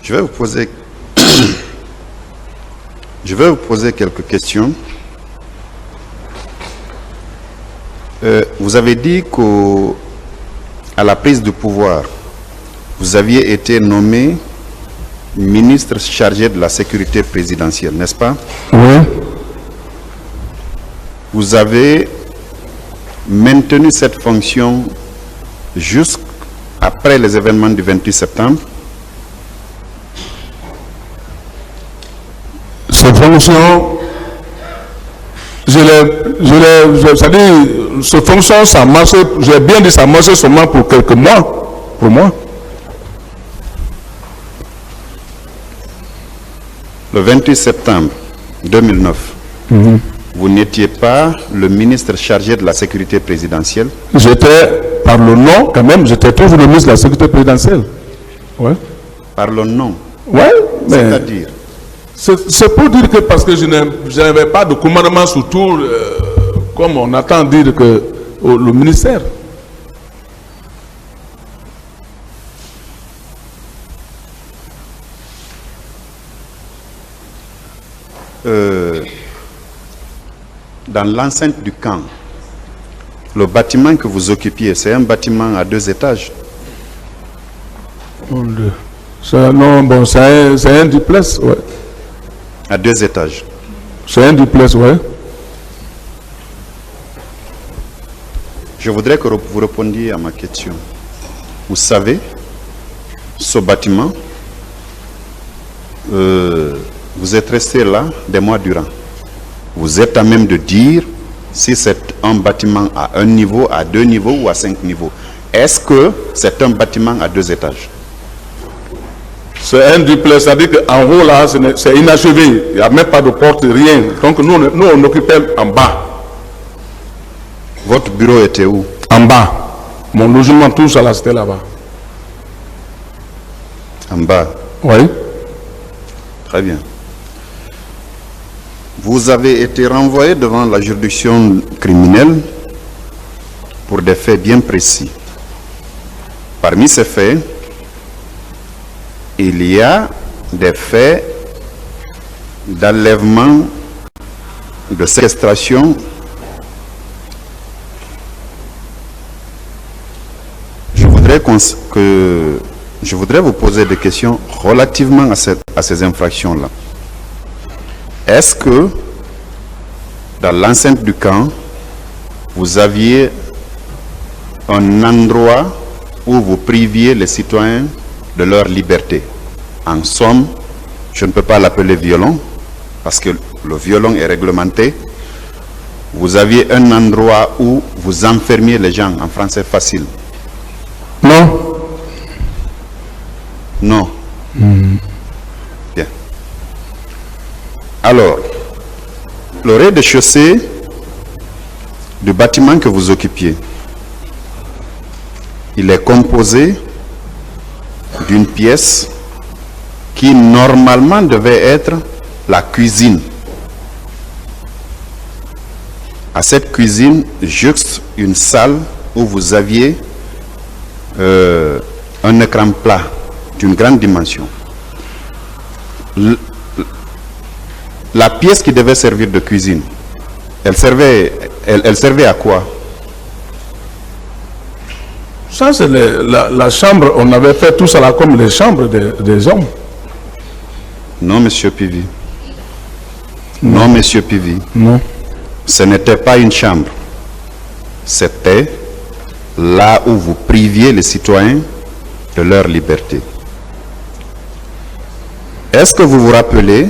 Je vais vous poser quelques questions. Vous avez dit qu'à la prise de pouvoir, vous aviez été nommé ministre chargé de la sécurité présidentielle, n'est-ce pas? Oui. Vous avez maintenu cette fonction jusqu'après les événements du 28 septembre. Ces fonctions, ces fonctions, ça marche, j'ai bien dit, ça marche seulement pour quelques mois, pour moi. Le 28 septembre 2009, vous n'étiez pas le ministre chargé de la sécurité présidentielle. J'étais, par le nom, quand même, j'étais toujours le ministre de la sécurité présidentielle. Ouais. Par le nom. Oui, mais... C'est-à-dire? C'est pour dire que parce que je n'avais pas de commandement sur tout, comme on attend dire que le ministère. Dans l'enceinte du camp, le bâtiment que vous occupiez, c'est un bâtiment à 2 étages. Non, bon, c'est un duplex, ouais. À 2 étages. C'est un duplex, ouais. Je voudrais que vous répondiez à ma question. Vous savez, ce bâtiment, vous êtes resté là des mois durant. Vous êtes à même de dire si c'est un bâtiment à 1 niveau, à 2 niveaux ou à 5 niveaux. Est-ce que c'est un bâtiment à 2 étages? C'est un duplex, c'est-à-dire qu'en haut là, c'est inachevé. Il n'y a même pas de porte, rien. Donc nous on occupait en bas. Votre bureau était où? En bas. Mon logement, tout ça là, c'était là-bas. En bas? Oui. Très bien. Vous avez été renvoyé devant la juridiction criminelle pour des faits bien précis. Parmi ces faits, il y a des faits d'enlèvement, de séquestration. Je voudrais vous poser des questions relativement à ces infractions-là. Est-ce que dans l'enceinte du camp, vous aviez un endroit où vous priviez les citoyens de leur liberté? En somme, je ne peux pas l'appeler violon, parce que le violon est réglementé. Vous aviez un endroit où vous enfermiez les gens, en français facile? Non. Non. Bien. Alors, le rez-de-chaussée du bâtiment que vous occupiez, il est composé d'une pièce qui normalement devait être la cuisine. À cette cuisine, juxte une salle où vous aviez un écran plat d'une grande dimension. La pièce qui devait servir de cuisine, elle servait à quoi? Ça, c'est la chambre. On avait fait tout ça là comme les chambres des hommes. Non, monsieur Pivi. Non, monsieur Pivi. Non. Ce n'était pas une chambre. C'était là où vous priviez les citoyens de leur liberté. Est-ce que vous vous rappelez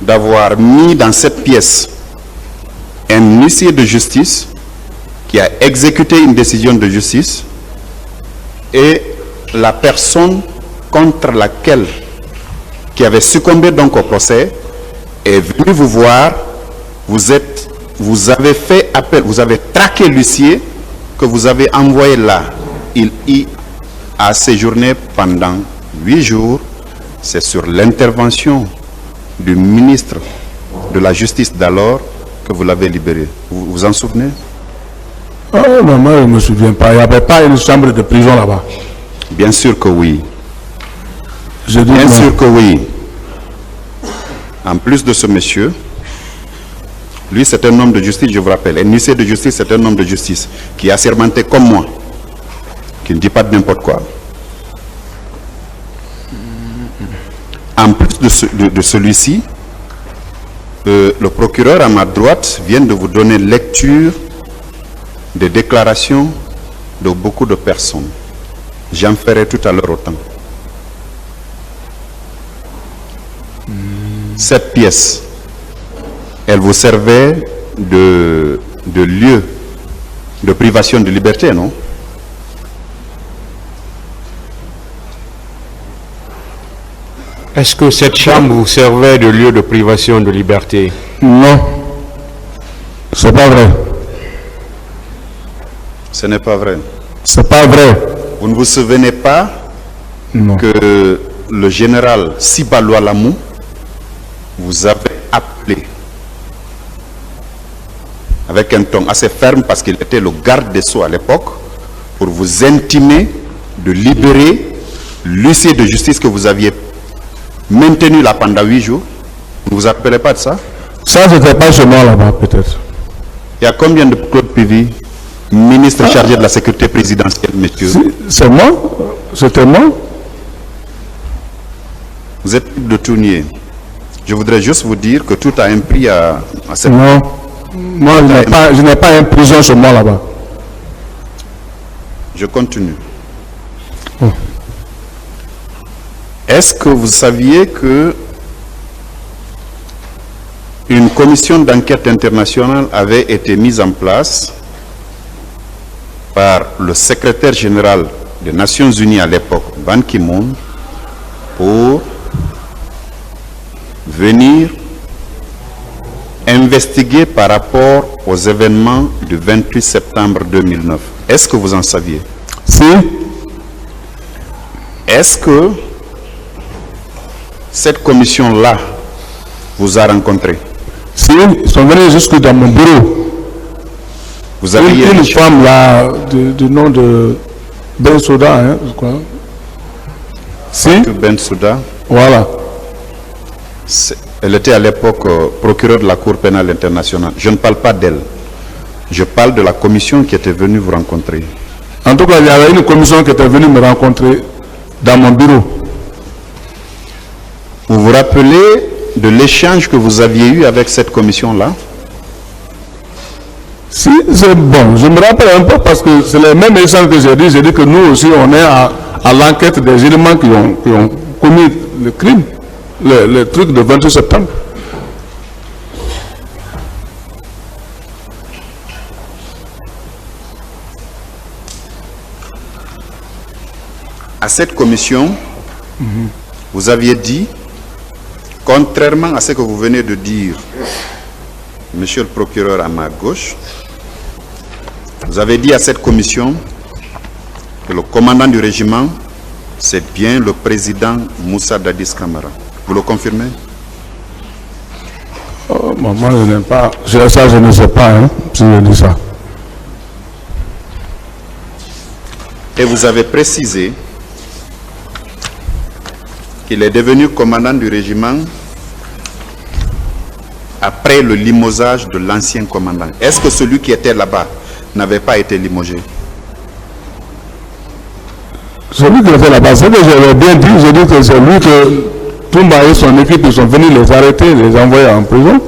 d'avoir mis dans cette pièce un huissier de justice qui a exécuté une décision de justice et la personne contre laquelle, qui avait succombé donc au procès, est venue vous voir, vous avez fait appel, vous avez traqué l'huissier que vous avez envoyé là. Il y a séjourné pendant 8 jours. C'est sur l'intervention du ministre de la Justice d'alors que vous l'avez libéré. Vous vous en souvenez? Ah non, je ne me souviens pas. Il n'y avait pas une chambre de prison là-bas. Bien sûr que oui. Je dis Bien non. sûr que oui. En plus de ce monsieur, lui c'est un homme de justice, je vous rappelle. Un huissier de justice, c'est un homme de justice qui est assermenté comme moi, qui ne dit pas de n'importe quoi. En plus de celui-ci, le procureur à ma droite vient de vous donner lecture des déclarations de beaucoup de personnes. J'en ferai tout à l'heure autant. Cette pièce, elle vous servait de lieu de privation de liberté, non? Est-ce que cette chambre vous servait de lieu de privation de liberté? Non. C'est pas vrai. Ce n'est pas vrai. C'est pas vrai. Vous ne vous souvenez pas Non. que le général Sibalwa Lamou vous avait appelé avec un ton assez ferme parce qu'il était le garde des Sceaux à l'époque pour vous intimer de libérer l'huissier de justice que vous aviez maintenu là pendant 8 jours. Vous ne vous rappelez pas de ça? Ça, c'était pas chez moi là-bas, peut-être. Il y a combien de Claude Pivi, ministre chargé de la sécurité présidentielle, monsieur? C'est moi. C'était moi. Vous êtes de tout nier. Je voudrais juste vous dire que tout a un prix à cette... Non. Moi, je n'ai pas un prison chez moi là-bas. Je continue. Oh. Est-ce que vous saviez que une commission d'enquête internationale avait été mise en place par le secrétaire général des Nations Unies à l'époque, Ban Ki-moon, pour venir investiguer par rapport aux événements du 28 septembre 2009? Est-ce que vous en saviez? Si. Est-ce que cette commission-là vous a rencontré? Si, ils sont venus jusque dans mon bureau. Vous avez eu Une femme là, du nom de Ben Soda, hein, je crois. Si, Ben Souda. voilà. Elle était à l'époque procureur de la Cour pénale internationale. Je ne parle pas d'elle. Je parle de la commission qui était venue vous rencontrer. En tout cas, il y avait une commission qui était venue me rencontrer dans mon bureau. Vous vous rappelez de l'échange que vous aviez eu avec cette commission-là? Si, c'est bon. Je me rappelle un peu parce que c'est les mêmes échanges que j'ai dit. J'ai dit que nous aussi, on est à l'enquête des éléments qui ont commis le crime, le truc de 28 septembre. À cette commission, vous aviez dit, contrairement à ce que vous venez de dire, monsieur le procureur à ma gauche, vous avez dit à cette commission que le commandant du régiment, c'est bien le président Moussa Dadis Camara. Vous le confirmez? Oh, moi, je n'aime pas. Ça, je ne sais pas, hein, si je dis ça. Et vous avez précisé qu'il est devenu commandant du régiment après le limosage de l'ancien commandant. Est-ce que celui qui était là-bas n'avait pas été limogé? Celui qui était là-bas, c'est que j'avais bien dit, j'ai dit que c'est lui que Toumba et son équipe ils sont venus les arrêter, les envoyer en prison.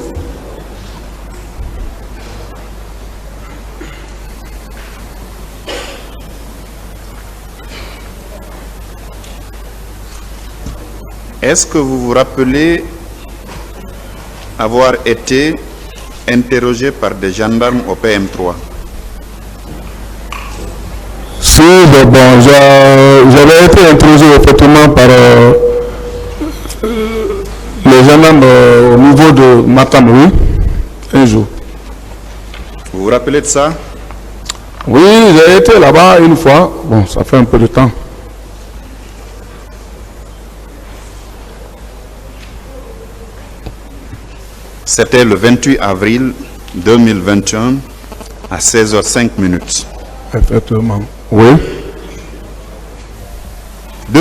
Est-ce que vous vous rappelez avoir été interrogé par des gendarmes au PM3? Si, mais bon, j'avais été interrogé effectivement par les gendarmes au niveau de Matam, oui, un jour. Vous vous rappelez de ça? Oui, j'ai été là-bas une fois, bon, ça fait un peu de temps. C'était le 28 avril 2021 à 16h05. Effectivement. Oui.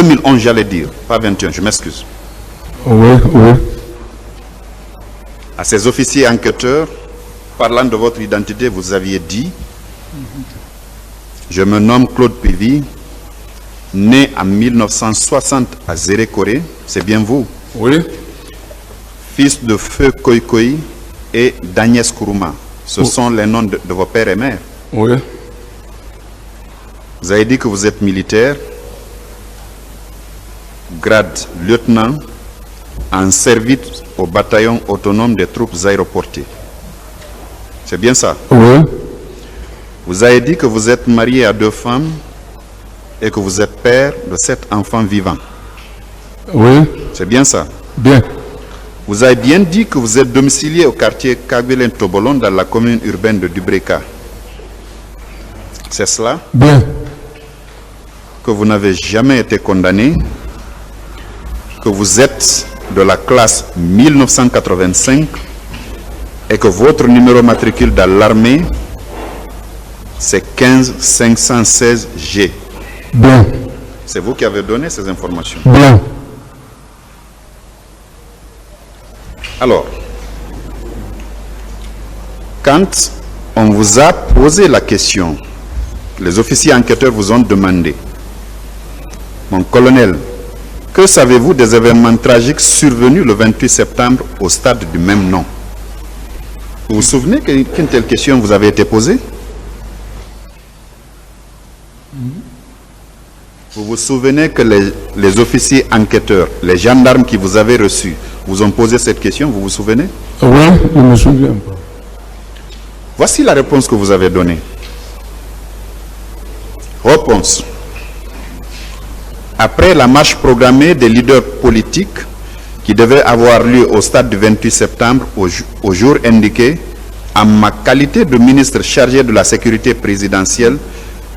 2011, j'allais dire, pas 21, je m'excuse. Oui, oui. À ces officiers enquêteurs, parlant de votre identité, vous aviez dit: je me nomme Claude Pivy, né en 1960 à Zérékoré, c'est bien vous? Oui. Fils de Feu Koikoi et d'Agnès Kourouma. Ce sont les noms de vos pères et mères. Oui. Vous avez dit que vous êtes militaire, grade lieutenant, en service au bataillon autonome des troupes aéroportées. C'est bien ça? Oui. Vous avez dit que vous êtes marié à 2 femmes et que vous êtes père de 7 enfants vivants. Oui. C'est bien ça? Bien. Vous avez bien dit que vous êtes domicilié au quartier Kagwelen-Tobolon dans la commune urbaine de Dubreka. C'est cela? Bien. Que vous n'avez jamais été condamné, que vous êtes de la classe 1985 et que votre numéro matricule dans l'armée, c'est 15516G. Bien. C'est vous qui avez donné ces informations. Bien. Alors, quand on vous a posé la question, les officiers enquêteurs vous ont demandé: mon colonel, que savez-vous des événements tragiques survenus le 28 septembre au stade du même nom? Vous vous souvenez qu'une telle question vous avait été posée? Vous vous souvenez que les officiers enquêteurs, les gendarmes qui vous avaient reçus, vous ont posé cette question, vous vous souvenez? Oui, je me souviens pas. Voici la réponse que vous avez donnée. Réponse. Après la marche programmée des leaders politiques qui devait avoir lieu au stade du 28 septembre au jour indiqué, en ma qualité de ministre chargé de la sécurité présidentielle,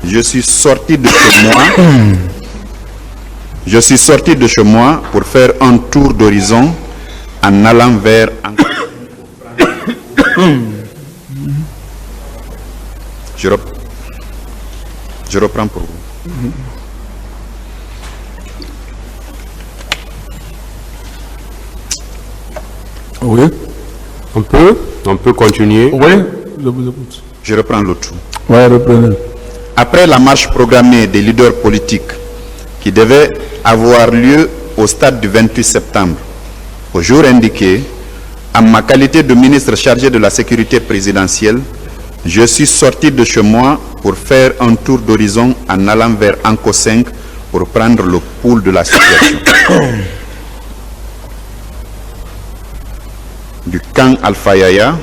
je suis sorti de chez moi. Je suis sorti de chez moi pour faire un tour d'horizon en allant vers... Je reprends pour vous. Oui. On peut continuer. Oui. Je vous écoute. Je reprends le tout. Oui, reprenez. Après la marche programmée des leaders politiques qui devait avoir lieu au stade du 28 septembre, au jour indiqué, en ma qualité de ministre chargé de la sécurité présidentielle, je suis sorti de chez moi pour faire un tour d'horizon en allant vers Anko 5 pour prendre le pouls de la situation. Du camp Alpha Yaya,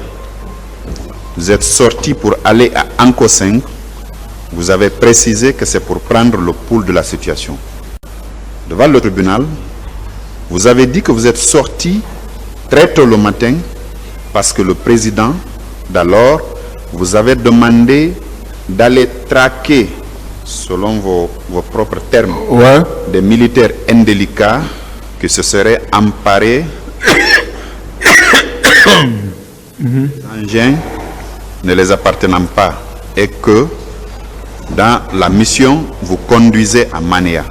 vous êtes sorti pour aller à Anko 5. Vous avez précisé que c'est pour prendre le pouls de la situation. Devant le tribunal, vous avez dit que vous êtes sorti très tôt le matin parce que le président d'alors vous avait demandé d'aller traquer, selon vos propres termes, Ouais. des militaires indélicats qui se seraient emparés d'engins ne les appartenant pas et que dans la mission, vous conduisez à Manéa.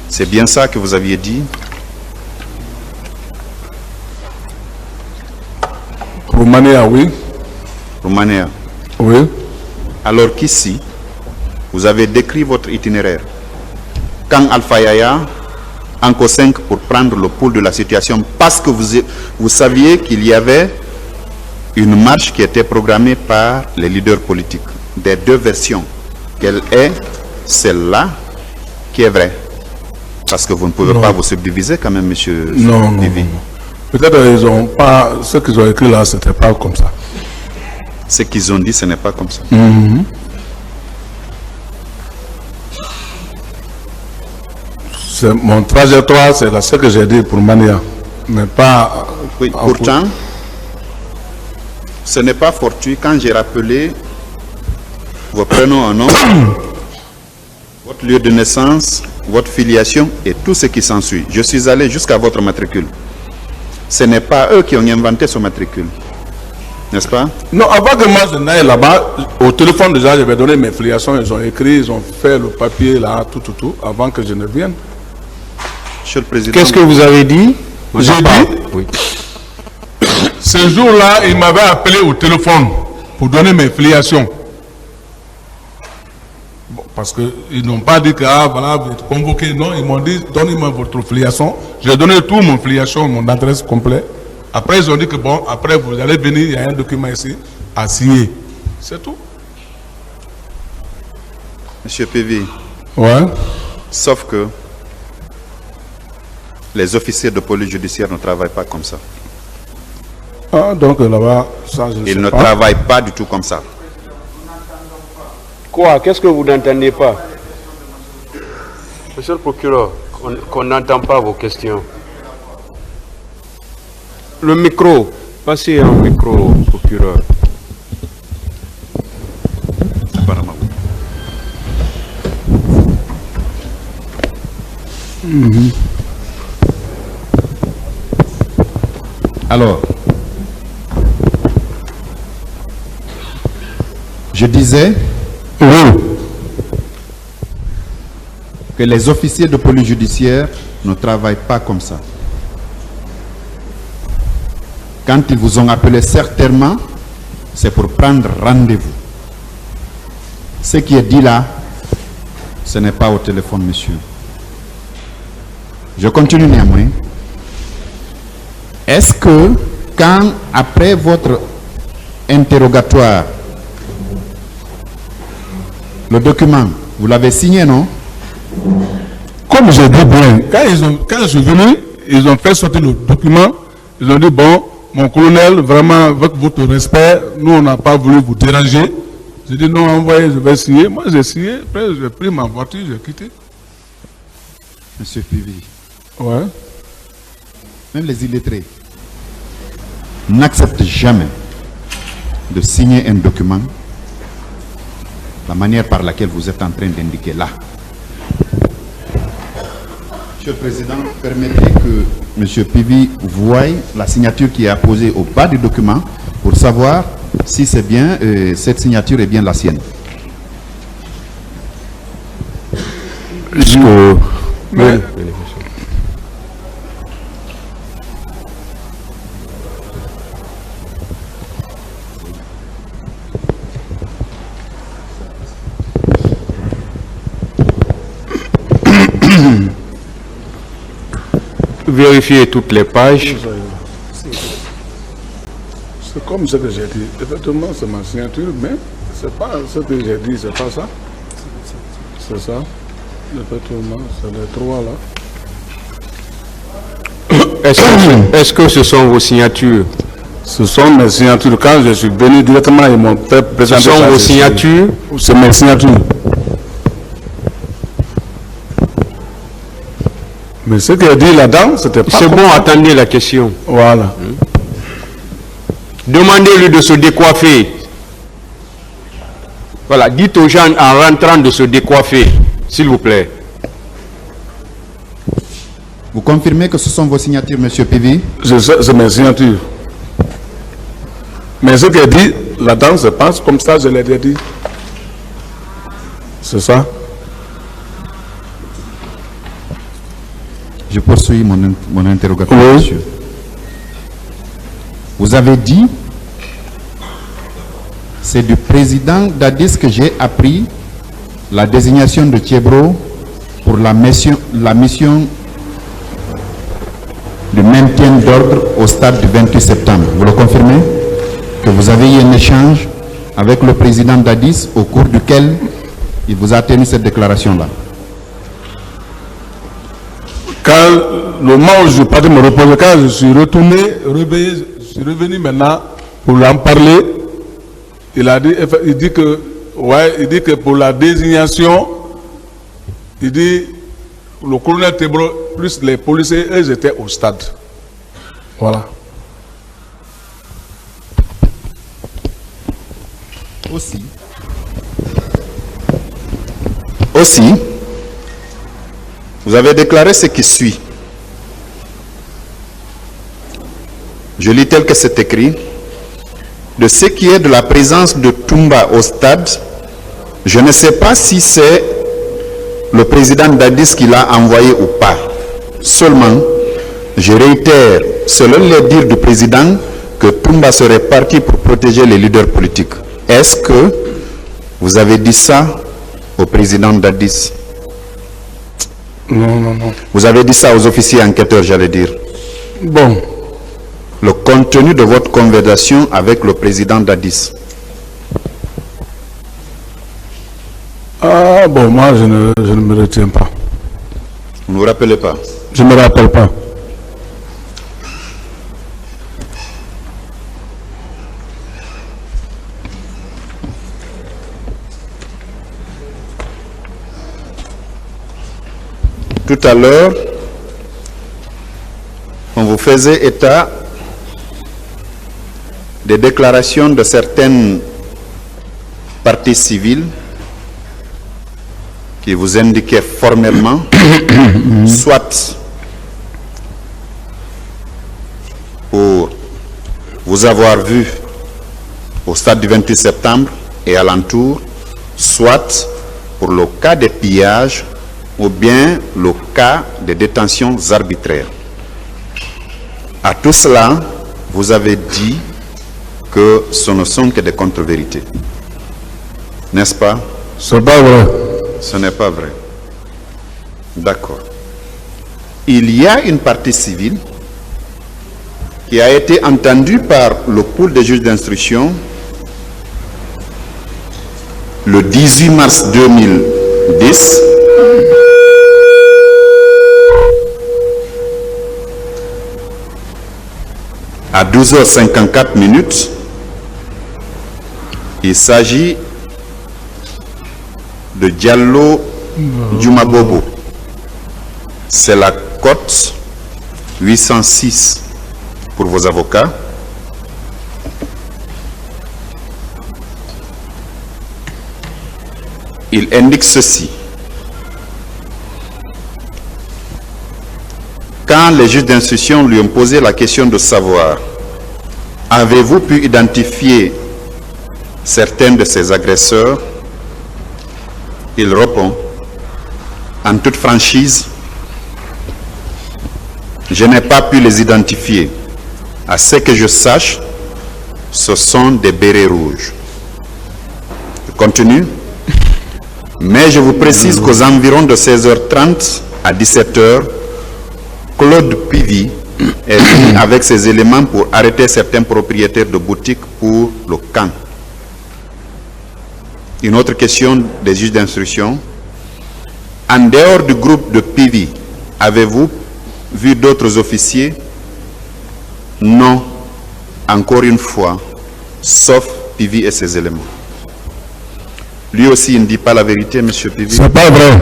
C'est bien ça que vous aviez dit? Pour Manéa, oui. Pour Manéa. Oui. Alors qu'ici, vous avez décrit votre itinéraire. Quand Alpha Yaya, Anko 5 pour prendre le pouls de la situation, parce que vous saviez qu'il y avait une marche qui était programmée par les leaders politiques. Des deux versions. Quelle est celle-là qui est vraie? Parce que vous ne pouvez pas vous subdiviser quand même, monsieur Non, non, Pivy. non. Peut-être ils ont pas... Ce qu'ils ont écrit là, c'était pas comme ça. Ce qu'ils ont dit, ce n'est pas comme ça. C'est mon trajectoire, c'est ce que j'ai dit pour Manéa. Mais pas... Oui, pourtant, ce n'est pas fortuit quand j'ai rappelé vos prénoms en nom, votre lieu de naissance, votre filiation et tout ce qui s'ensuit. Je suis allé jusqu'à votre matricule. Ce n'est pas eux qui ont inventé ce matricule. n'est-ce pas? Non, avant que moi je n'aille là-bas, au téléphone déjà, j'avais donné mes filiations, ils ont écrit, ils ont fait le papier là, tout, avant que je ne vienne. Monsieur le Président. Qu'est-ce que vous avez dit? J'ai dit, Oui. ce jour-là, ils m'avaient appelé au téléphone pour donner mes filiations. Bon, parce qu'ils n'ont pas dit que, ah, voilà, vous êtes convoqué. Non, ils m'ont dit, donnez-moi votre filiation. J'ai donné tout mon filiation, mon adresse complète. Après, ils ont dit que, bon, après, vous allez venir, il y a un document ici à signer. C'est tout. Monsieur PV, Ouais. sauf que les officiers de police judiciaire ne travaillent pas comme ça. Ah, donc là-bas, ça, je ne Ils sais ne pas. travaillent pas du tout comme ça. Quoi? Qu'est-ce que vous n'entendez pas? Monsieur le procureur, qu'on n'entend pas vos questions. Le micro. Passez un micro au procureur. Apparemment. Alors, je disais que les officiers de police judiciaire ne travaillent pas comme ça. Quand ils vous ont appelé, certainement, c'est pour prendre rendez-vous. Ce qui est dit là, ce n'est pas au téléphone, monsieur. Je continue néanmoins. Est-ce que, quand, après votre interrogatoire, le document, vous l'avez signé, non? Comme j'ai dit bien, quand je suis venu, ils ont fait sortir le document. Ils ont dit, bon, mon colonel, vraiment, avec votre respect, nous, on n'a pas voulu vous déranger. J'ai dit, non, envoyez, je vais signer. Moi, j'ai signé. Après, j'ai pris ma voiture, j'ai quitté. Monsieur Pivi, Ouais. même les illettrés n'acceptent jamais de signer un document la manière par laquelle vous êtes en train d'indiquer là. Monsieur le Président, permettez que Monsieur Pivi voie la signature qui est apposée au bas du document pour savoir si c'est bien, cette signature est bien la sienne. Mais, Vérifiez toutes les pages. c'est comme ce que j'ai dit. Effectivement, c'est ma signature, mais c'est pas ce que j'ai dit, c'est pas ça. C'est ça. Effectivement, c'est les trois là. Est-ce que ce sont vos signatures? Ce sont mes signatures. Quand je suis venu directement, ils m'ont fait Ce présenter sont ça, vos j'ai signé. signatures? C'est mes signatures. Mais ce qu'il a dit là-dedans, c'était pas. C'est comme bon, ça. attendez la question. Voilà. Demandez-lui de se décoiffer. Voilà, dites aux gens en rentrant de se décoiffer, s'il vous plaît. Vous confirmez que ce sont vos signatures, Monsieur Pivi? C'est mes signatures. Mais ce qu'il a dit là-dedans, c'est pas comme ça, je l'ai déjà dit. C'est ça. Je poursuis mon interrogatoire, Oui. monsieur. Vous avez dit, c'est du président d'Addis que j'ai appris la désignation de Thiebro pour la mission de maintien d'ordre au stade du 28 septembre. Vous le confirmez? Que vous avez eu un échange avec le président d'Addis au cours duquel il vous a tenu cette déclaration-là. Quand le moment où je partais me reposer, quand je suis retourné, réveillé, je suis revenu maintenant pour lui en parler. Il dit que pour la désignation, il dit le colonel Thiebro plus les policiers, eux étaient au stade. Voilà. Aussi, vous avez déclaré ce qui suit. Je lis tel que c'est écrit. de ce qui est de la présence de Toumba au stade, je ne sais pas si c'est le président Dadis qui l'a envoyé ou pas. Seulement, je réitère, selon les dires du président, que Toumba serait parti pour protéger les leaders politiques. Est-ce que vous avez dit ça au président Dadis? Non, non, non. Vous avez dit ça aux officiers enquêteurs, j'allais dire. Bon. Le contenu de votre conversation avec le président Dadis. Ah bon, moi je ne me retiens pas. Vous ne vous rappelez pas? Je ne me rappelle pas. Tout à l'heure, on vous faisait état des déclarations de certaines parties civiles qui vous indiquaient formellement soit pour vous avoir vu au stade du 28 septembre et alentour, soit pour le cas des pillages ou bien le cas de détentions arbitraires. À tout cela, vous avez dit que ce ne sont que des contre-vérités. N'est-ce pas? C'est pas vrai. Ce n'est pas vrai. D'accord. Il y a une partie civile qui a été entendue par le pool des juges d'instruction le 18 mars 2010 à 12h54 minutes. Il s'agit de Diallo Djumabobo. C'est la cote 806 pour vos avocats. Il indique ceci. Quand les juges d'instruction lui ont posé la question de savoir, avez-vous pu identifier certains de ces agresseurs? Il répond, en toute franchise, je n'ai pas pu les identifier. À ce que je sache, ce sont des bérets rouges. Je continue. Mais je vous précise qu'aux environs de 16h30 à 17h, Claude Pivy est venu avec ses éléments pour arrêter certains propriétaires de boutiques pour le camp. Une autre question des juges d'instruction. En dehors du groupe de Pivy, avez-vous vu d'autres officiers? Non, encore une fois, sauf Pivy et ses éléments. Lui aussi, il ne dit pas la vérité, M. Pivy. C'est pas vrai.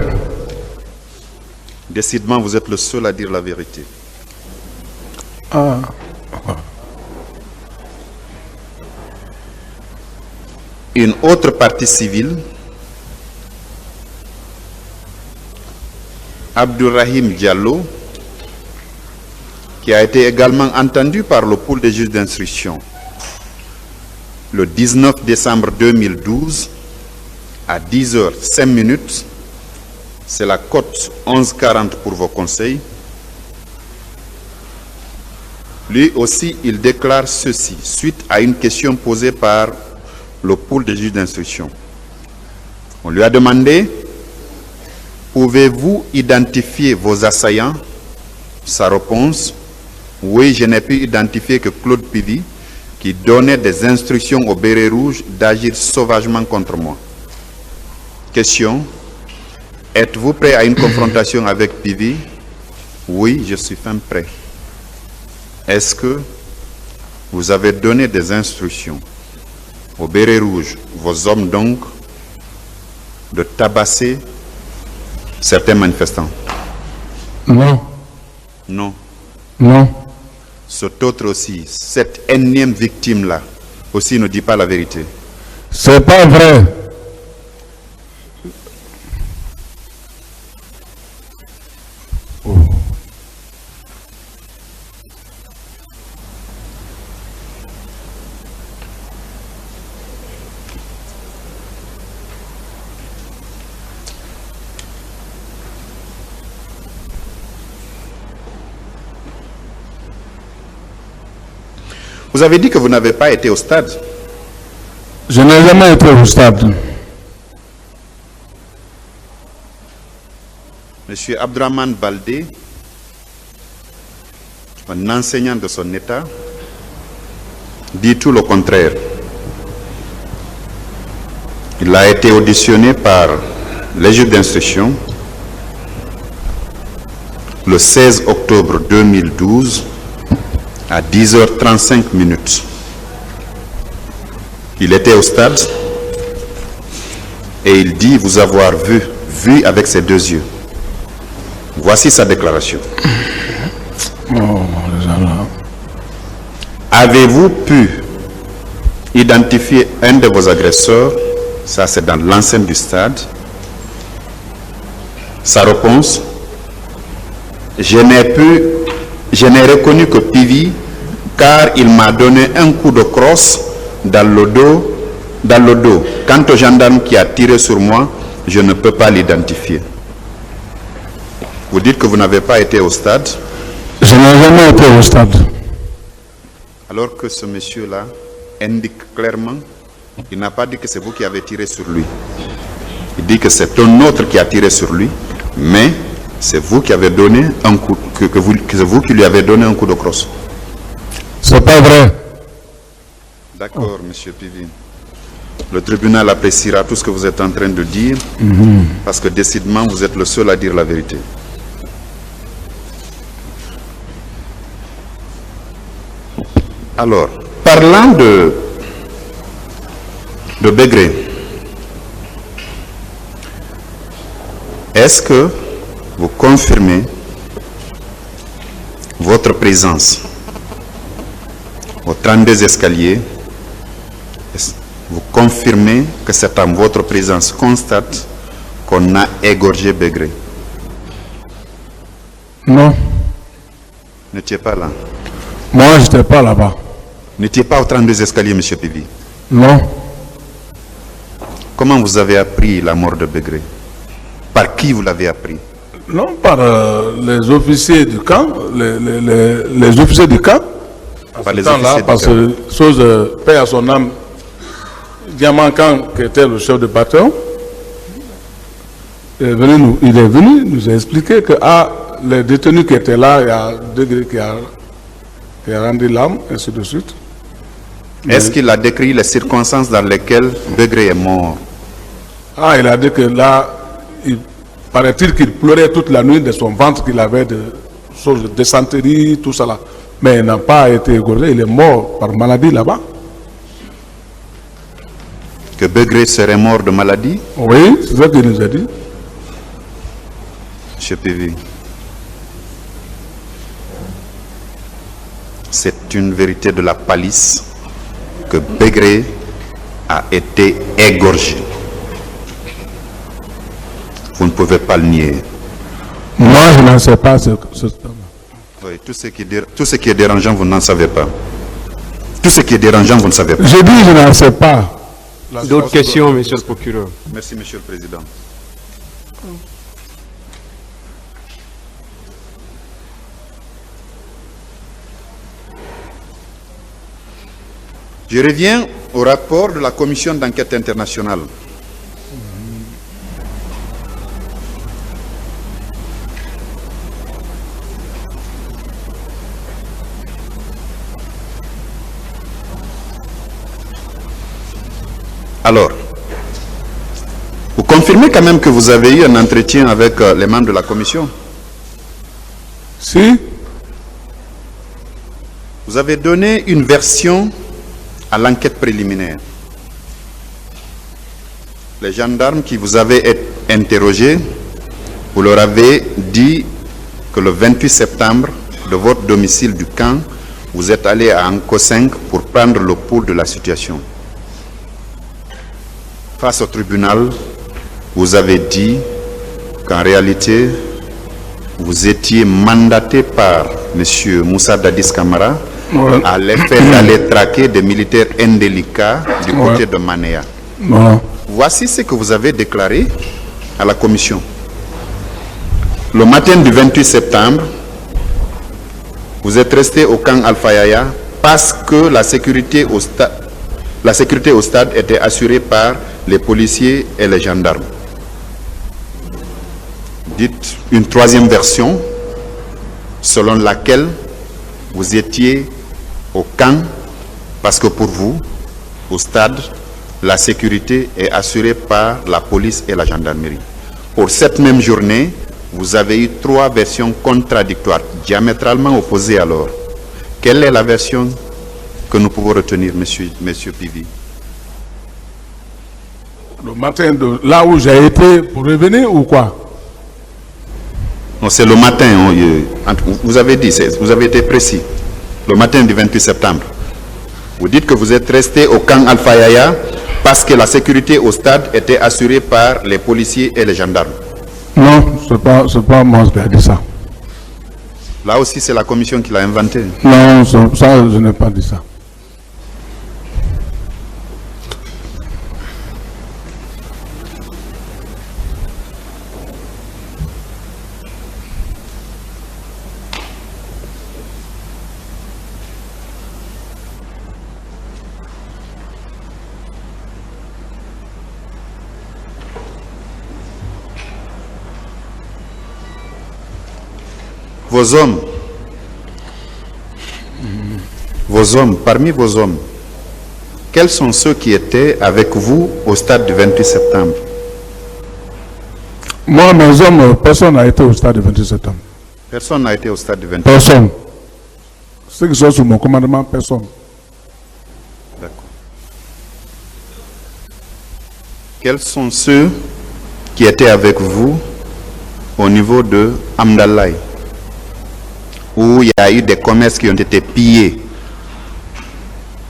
Décidément, vous êtes le seul à dire la vérité. Ah. Une autre partie civile, Abdourahim Diallo, qui a été également entendu par le pool des juges d'instruction le 19 décembre 2012 à 10h05, c'est la cote 1140 pour vos conseils. Lui aussi, il déclare ceci, suite à une question posée par le pool des juges d'instruction. On lui a demandé, pouvez-vous identifier vos assaillants? Sa réponse, oui, je n'ai pu identifier que Claude Pivy, qui donnait des instructions aux bérets rouges d'agir sauvagement contre moi. Question, êtes-vous prêt à une confrontation avec Pivy? Oui, je suis fin prêt. Est-ce que vous avez donné des instructions aux bérets rouges, vos hommes donc, de tabasser certains manifestants? Non. Non. Non. Cet autre aussi, cette énième victime-là, aussi ne dit pas la vérité. C'est pas vrai. Vous avez dit que vous n'avez pas été au stade. Je n'ai jamais été au stade. Monsieur Abdraman Baldé, un enseignant de son État, dit tout le contraire. Il a été auditionné par les juges d'instruction le 16 octobre 2012 à 10h35 minutes. Il était au stade et il dit vous avoir vu avec ses deux yeux. Voici sa déclaration. Avez-vous pu identifier un de vos agresseurs? Ça, c'est dans l'enceinte du stade. Sa réponse: je n'ai reconnu que Pivi car il m'a donné un coup de crosse dans le dos. Quant au gendarme qui a tiré sur moi, je ne peux pas l'identifier. Vous dites que vous n'avez pas été au stade. Je n'ai jamais été au stade. Alors que ce monsieur-là indique clairement, il n'a pas dit que c'est vous qui avez tiré sur lui. Il dit que c'est un autre qui a tiré sur lui, mais c'est vous qui avez donné un coup, que c'est vous qui lui avez donné un coup de crosse. C'est pas vrai. D'accord, monsieur Pivi. Le tribunal appréciera tout ce que vous êtes en train de dire, parce que décidément, vous êtes le seul à dire la vérité. Alors, parlant de Begré, est-ce que vous confirmez votre présence au 32 escaliers? Vous confirmez que c'est en votre présence constate qu'on a égorgé Begré? Non. Vous n'étiez pas là? Moi, je n'étais pas là-bas. Vous n'étiez pas au 32 escaliers, M. Pivi? Non. Comment vous avez appris la mort de Begré? Par qui vous l'avez appris? Non, par les officiers du camp, les officiers du camp. Par les Là, officiers parce du camp. que, chose, paix à son âme, Diamancan, qui était le chef de bataillon, il est venu nous expliquer que les détenus qui étaient là, il y a Degré qui a rendu l'âme, ainsi de suite. Est-ce qu'il a décrit les circonstances dans lesquelles Begré est mort? Il a dit que là, paraît-il qu'il pleurait toute la nuit de son ventre, qu'il avait de choses de dysenterie, tout ça là. Mais il n'a pas été égorgé, il est mort par maladie là-bas. Que Begré serait mort de maladie? Oui, c'est ça qu'il nous a dit. M. Pivi, c'est une vérité de la police que Begré a été égorgé. Vous ne pouvez pas le nier. Moi, je n'en sais pas ce Oui, tout ce qui est dérangeant, vous n'en savez pas. Tout ce qui est dérangeant, vous ne savez pas. Je dis, je n'en sais pas. D'autres questions, monsieur le procureur? Merci, monsieur le président. Je reviens au rapport de la commission d'enquête internationale. Alors, vous confirmez quand même que vous avez eu un entretien avec les membres de la commission? Si. Vous avez donné une version à l'enquête préliminaire. Les gendarmes qui vous avaient interrogé, vous leur avez dit que le 28 septembre, de votre domicile du camp, vous êtes allé à Anko 5 pour prendre le pouls de la situation. Face au tribunal, vous avez dit qu'en réalité, vous étiez mandaté par M. Moussa Dadis Camara à l'effet d'aller traquer des militaires indélicats du côté de Manéa. Voici ce que vous avez déclaré à la commission. Le matin du 28 septembre, vous êtes resté au camp Alpha Yaya parce que la sécurité au stade était assurée par les policiers et les gendarmes. Dites une troisième version selon laquelle vous étiez au camp parce que pour vous, au stade, la sécurité est assurée par la police et la gendarmerie. Pour cette même journée, vous avez eu 3 versions contradictoires, diamétralement opposées alors. Quelle est la version que nous pouvons retenir, monsieur Pivi? Le matin de là où j'ai été pour revenir ou quoi? Non, c'est le matin, vous avez dit, vous avez été précis. Le matin du 28 septembre. Vous dites que vous êtes resté au camp Alpha Yaya parce que la sécurité au stade était assurée par les policiers et les gendarmes. Non, c'est pas moi qui ai dit ça. Là aussi, c'est la commission qui l'a inventé. Non, ça, je n'ai pas dit ça. Parmi vos hommes, quels sont ceux qui étaient avec vous au stade du 28 septembre? Moi, mes hommes, personne n'a été au stade du 28 septembre. Personne n'a été au stade du 28 Personne. Ceux qui sont sous mon commandement, personne. D'accord. Quels sont ceux qui étaient avec vous au niveau de Amdalaï, où il y a eu des commerces qui ont été pillés?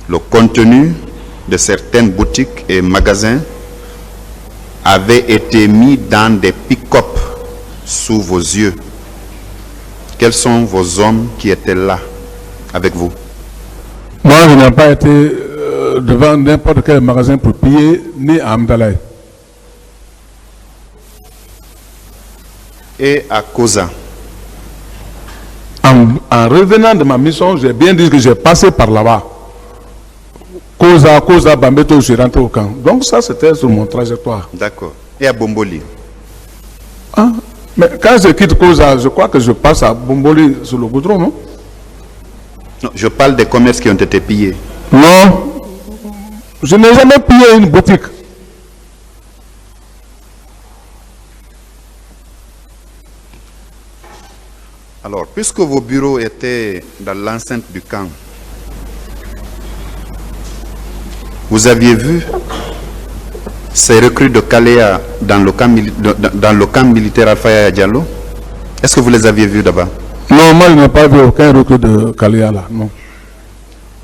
Le contenu de certaines boutiques et magasins avait été mis dans des pick-up sous vos yeux. Quels sont vos hommes qui étaient là avec vous? Moi, je n'ai pas été devant n'importe quel magasin pour piller, ni à Amdalaï. Et à Koza? En revenant de ma mission, j'ai bien dit que j'ai passé par là-bas. Koza, Bambeto, je suis rentré au camp. Donc ça, c'était sur mon trajectoire. D'accord. Et à Bomboli? Ah, mais quand je quitte Koza, je crois que je passe à Bomboli sur le goudron, non? Non, je parle des commerces qui ont été pillés. Non, je n'ai jamais pillé une boutique. Alors, puisque vos bureaux étaient dans l'enceinte du camp, vous aviez vu ces recrues de Kalea dans le camp militaire Alpha Yaya Diallo? Est-ce que vous les aviez vus d'abord? Non, moi je n'ai pas vu aucun recrue de Kalea là, non.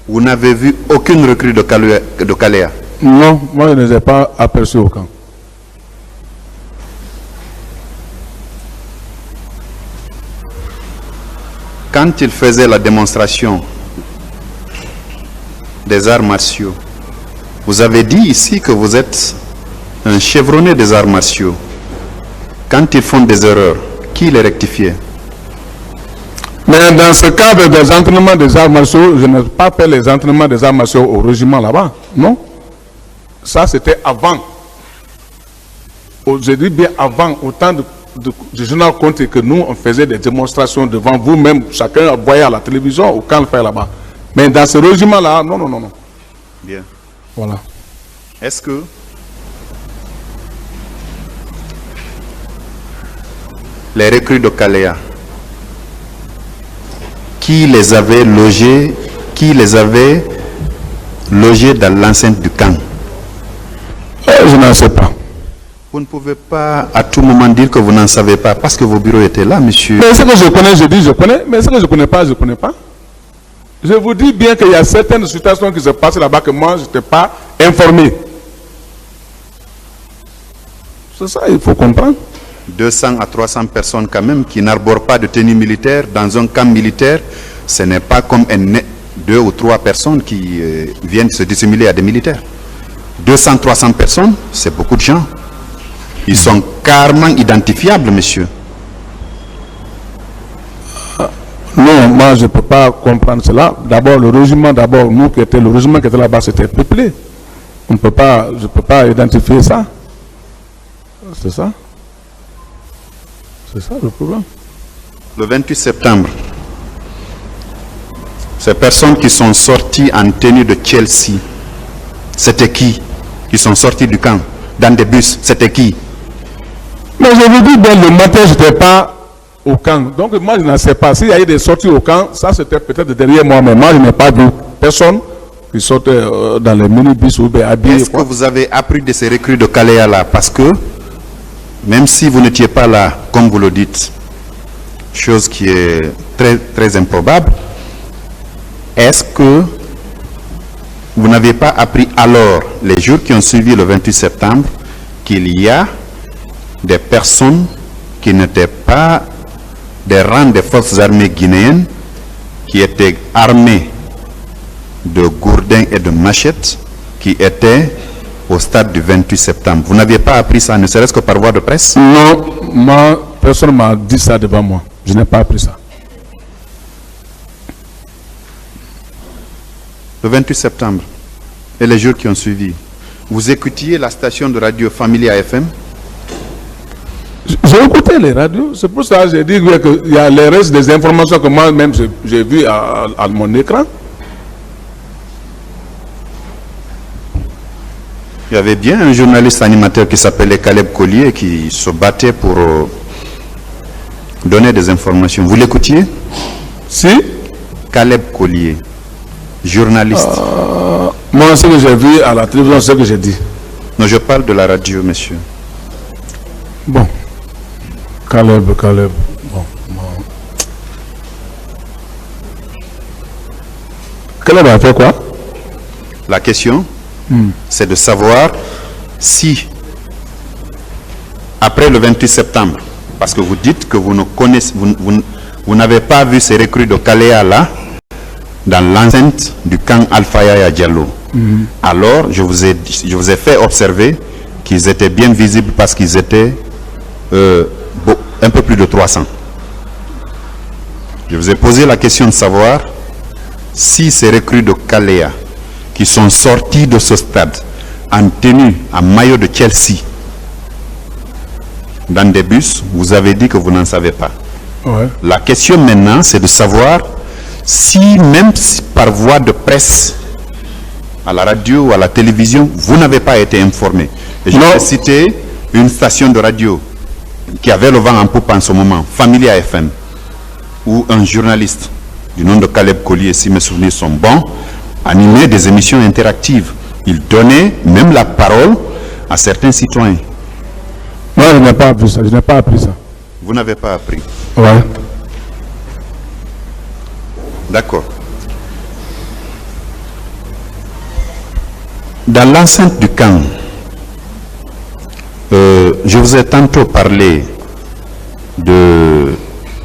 Vous n'avez vu aucune recrue de Kalea? Non, moi je ne les ai pas aperçus au camp. Quand il faisait la démonstration des arts martiaux, vous avez dit ici que vous êtes un chevronné des arts martiaux. Quand ils font des erreurs, qui les rectifiait? Mais dans ce cadre des entraînements des arts martiaux, je n'ai pas fait les entraînements des arts martiaux au régiment là-bas, non. Ça c'était avant. Je dis bien avant, au temps du général Conté, que nous on faisait des démonstrations devant vous-même, chacun voyait à la télévision ou quand on le fait là-bas. Mais dans ce régiment-là, non. Bien. Voilà. Est-ce que les recrues de Kalea, qui les avait logés dans l'enceinte du camp? Je n'en sais pas. Vous ne pouvez pas à tout moment dire que vous n'en savez pas, parce que vos bureaux étaient là, monsieur. Mais ce que je connais, je dis je connais, mais ce que je ne connais pas, je ne connais pas. Je vous dis bien qu'il y a certaines situations qui se passent là-bas que moi, je n'étais pas informé. C'est ça, il faut comprendre. 200 à 300 personnes quand même qui n'arborent pas de tenue militaire dans un camp militaire, ce n'est pas comme 2 ou 3 personnes qui viennent se dissimuler à des militaires. 200, 300 personnes, c'est beaucoup de gens. Ils sont carrément identifiables, monsieur. Non, moi, je ne peux pas comprendre cela. D'abord, le régiment, le régiment qui était là-bas, c'était peuplé. Je ne peux pas identifier ça. C'est ça. C'est ça le problème. Le 28 septembre, ces personnes qui sont sorties en tenue de Chelsea, c'était qui? Qui sont sortis du camp dans des bus, c'était qui? Mais je vous dis, dès le matin, je n'étais pas au camp. Donc moi, je ne sais pas. S'il y a eu des sorties au camp, ça c'était peut-être derrière moi, mais moi, je n'ai pas vu personne qui sortait dans les minibus ou bien habillés. Est-ce que vous avez appris de ces recrues de Kalea là? Parce que, même si vous n'étiez pas là, comme vous le dites, chose qui est très, très improbable, est-ce que vous n'avez pas appris alors, les jours qui ont suivi le 28 septembre, qu'il y a des personnes qui n'étaient pas des rangs des forces armées guinéennes, qui étaient armées de gourdins et de machettes, qui étaient au stade du 28 septembre? Vous n'aviez pas appris ça, ne serait-ce que par voie de presse? Non, moi, personne ne m'a dit ça devant moi. Je n'ai pas appris ça. Le 28 septembre et les jours qui ont suivi, vous écoutiez la station de radio Familia FM? J'ai écouté les radios, c'est pour ça que j'ai dit qu'il y a les restes des informations que moi-même j'ai vues à mon écran. Il y avait bien un journaliste animateur qui s'appelait Caleb Collier qui se battait pour donner des informations. Vous l'écoutiez? Si? Caleb Collier, journaliste. Moi, ce que j'ai vu à la télévision, c'est ce que j'ai dit. Non, je parle de la radio, monsieur. Bon. Caleb. Bon. Caleb a fait quoi? La question, c'est de savoir si, après le 28 septembre, parce que vous dites que vous ne connaissez, vous n'avez pas vu ces recrues de Kalea là, dans l'enceinte du camp Alpha Yaya Diallo. Alors, je vous ai fait observer qu'ils étaient bien visibles parce qu'ils étaient un peu plus de 300. Je vous ai posé la question de savoir si ces recrues de Kalea qui sont sortis de ce stade en tenue, en maillot de Chelsea, dans des bus, vous avez dit que vous n'en savez pas. Ouais. La question maintenant, c'est de savoir si, même par voie de presse, à la radio ou à la télévision, vous n'avez pas été informé. Et je vais citer une station de radio qui avait le vent en poupe en ce moment, Familia FM, où un journaliste du nom de Caleb Collier, si mes souvenirs sont bons, animait des émissions interactives. Il donnait même la parole à certains citoyens. Moi, je n'ai pas appris ça. Je n'ai pas appris ça. Vous n'avez pas appris? Ouais. D'accord. Dans l'enceinte du camp, je vous ai tantôt parlé de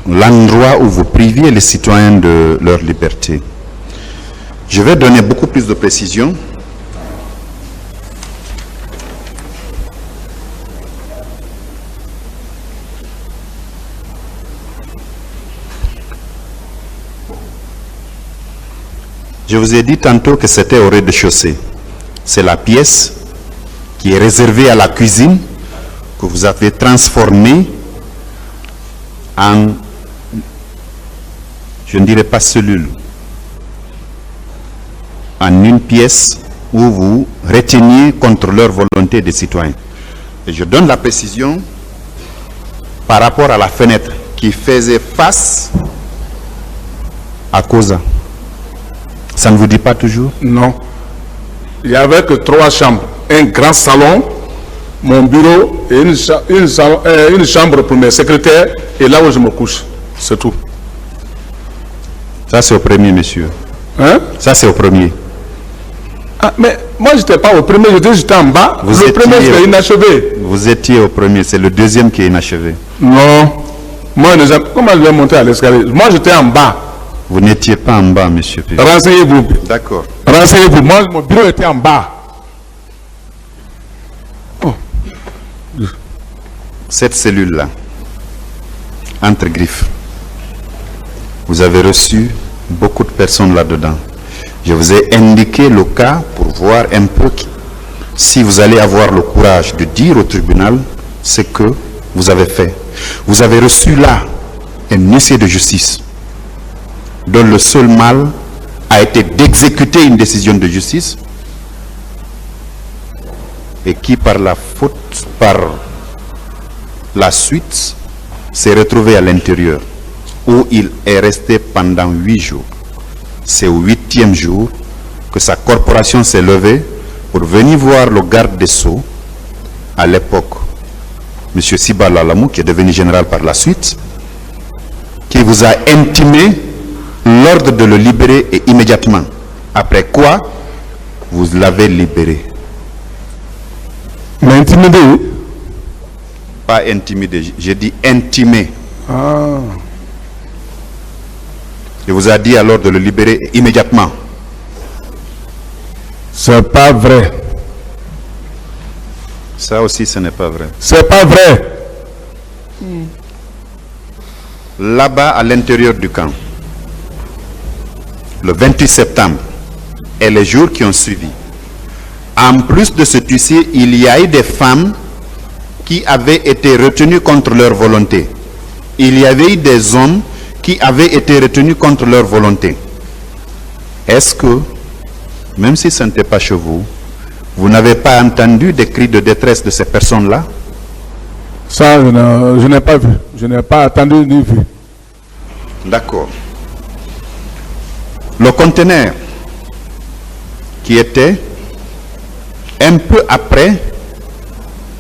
l'endroit où vous priviez les citoyens de leur liberté. Je vais donner beaucoup plus de précisions. Je vous ai dit tantôt que c'était au rez-de-chaussée. C'est la pièce qui est réservée à la cuisine que vous avez transformée en, je ne dirais pas cellule, en une pièce où vous reteniez contre leur volonté des citoyens. Et je donne la précision par rapport à la fenêtre qui faisait face à Koza. Ça ne vous dit pas toujours? Non. Il n'y avait que 3 chambres. Un grand salon, mon bureau et une chambre pour mes secrétaires et là où je me couche. C'est tout. Ça c'est au premier, monsieur. Hein? Ça c'est au premier. Ah, mais moi je n'étais pas au premier, j'étais en bas. Le premier c'était inachevé. Vous étiez au premier, c'est le deuxième qui est inachevé. Non. Moi, comment je vais monter à l'escalier? Moi j'étais en bas. Vous n'étiez pas en bas, monsieur P. Renseignez-vous. D'accord. Renseignez-vous. Moi, mon bureau était en bas. Oh. Cette cellule-là, entre griffes, Vous avez reçu beaucoup de personnes là-dedans. Je vous ai indiqué le cas pour voir un peu si vous allez avoir le courage de dire au tribunal ce que vous avez fait. Vous avez reçu là un huissier de justice dont le seul mal a été d'exécuter une décision de justice et qui par la faute, par la suite, s'est retrouvé à l'intérieur où il est resté pendant 8 jours. C'est au 8e jour que sa corporation s'est levée pour venir voir le garde des Sceaux à l'époque, M. Sibala Lamou, qui est devenu général par la suite, qui vous a intimé l'ordre de le libérer et immédiatement. Après quoi, vous l'avez libéré. Mais intimidé? Pas intimidé, j'ai dit intimé. Ah. Il vous a dit alors de le libérer immédiatement. C'est pas vrai. Ça aussi, ce n'est pas vrai. C'est pas vrai. Là-bas, à l'intérieur du camp, le 28 septembre et les jours qui ont suivi, en plus de ce huissier, il y a eu des femmes qui avaient été retenues contre leur volonté. Il y avait eu des hommes qui avaient été retenus contre leur volonté. Est-ce que, même si ce n'était pas chez vous, vous n'avez pas entendu des cris de détresse de ces personnes-là? Ça, je n'ai pas vu. Je n'ai pas attendu ni vu. D'accord. Le conteneur qui était un peu après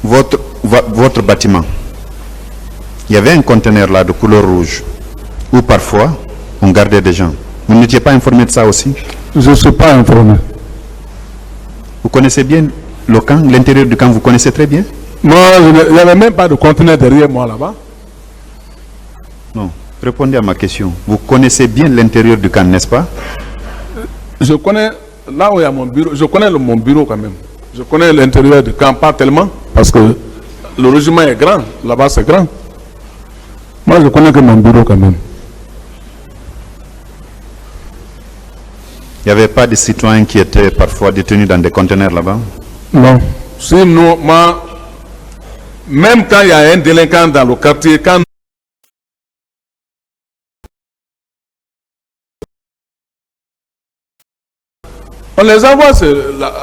votre bâtiment, il y avait un conteneur là de couleur rouge où parfois on gardait des gens. Vous n'étiez pas informé de ça aussi? Je ne suis pas informé. Vous connaissez bien le camp, l'intérieur du camp, vous connaissez très bien? Moi, il n'y avait même pas de conteneur derrière moi là-bas. Non. Répondez à ma question. Vous connaissez bien l'intérieur du camp, n'est-ce pas? Je connais, là où il y a mon bureau, je connais mon bureau quand même. Je connais l'intérieur du camp, pas tellement, parce que le régiment est grand, là-bas c'est grand. Moi, je connais que mon bureau quand même. Il n'y avait pas de citoyens qui étaient parfois détenus dans des conteneurs là-bas? Non. Si nous, moi, même quand il y a un délinquant dans le quartier, quand on les envoie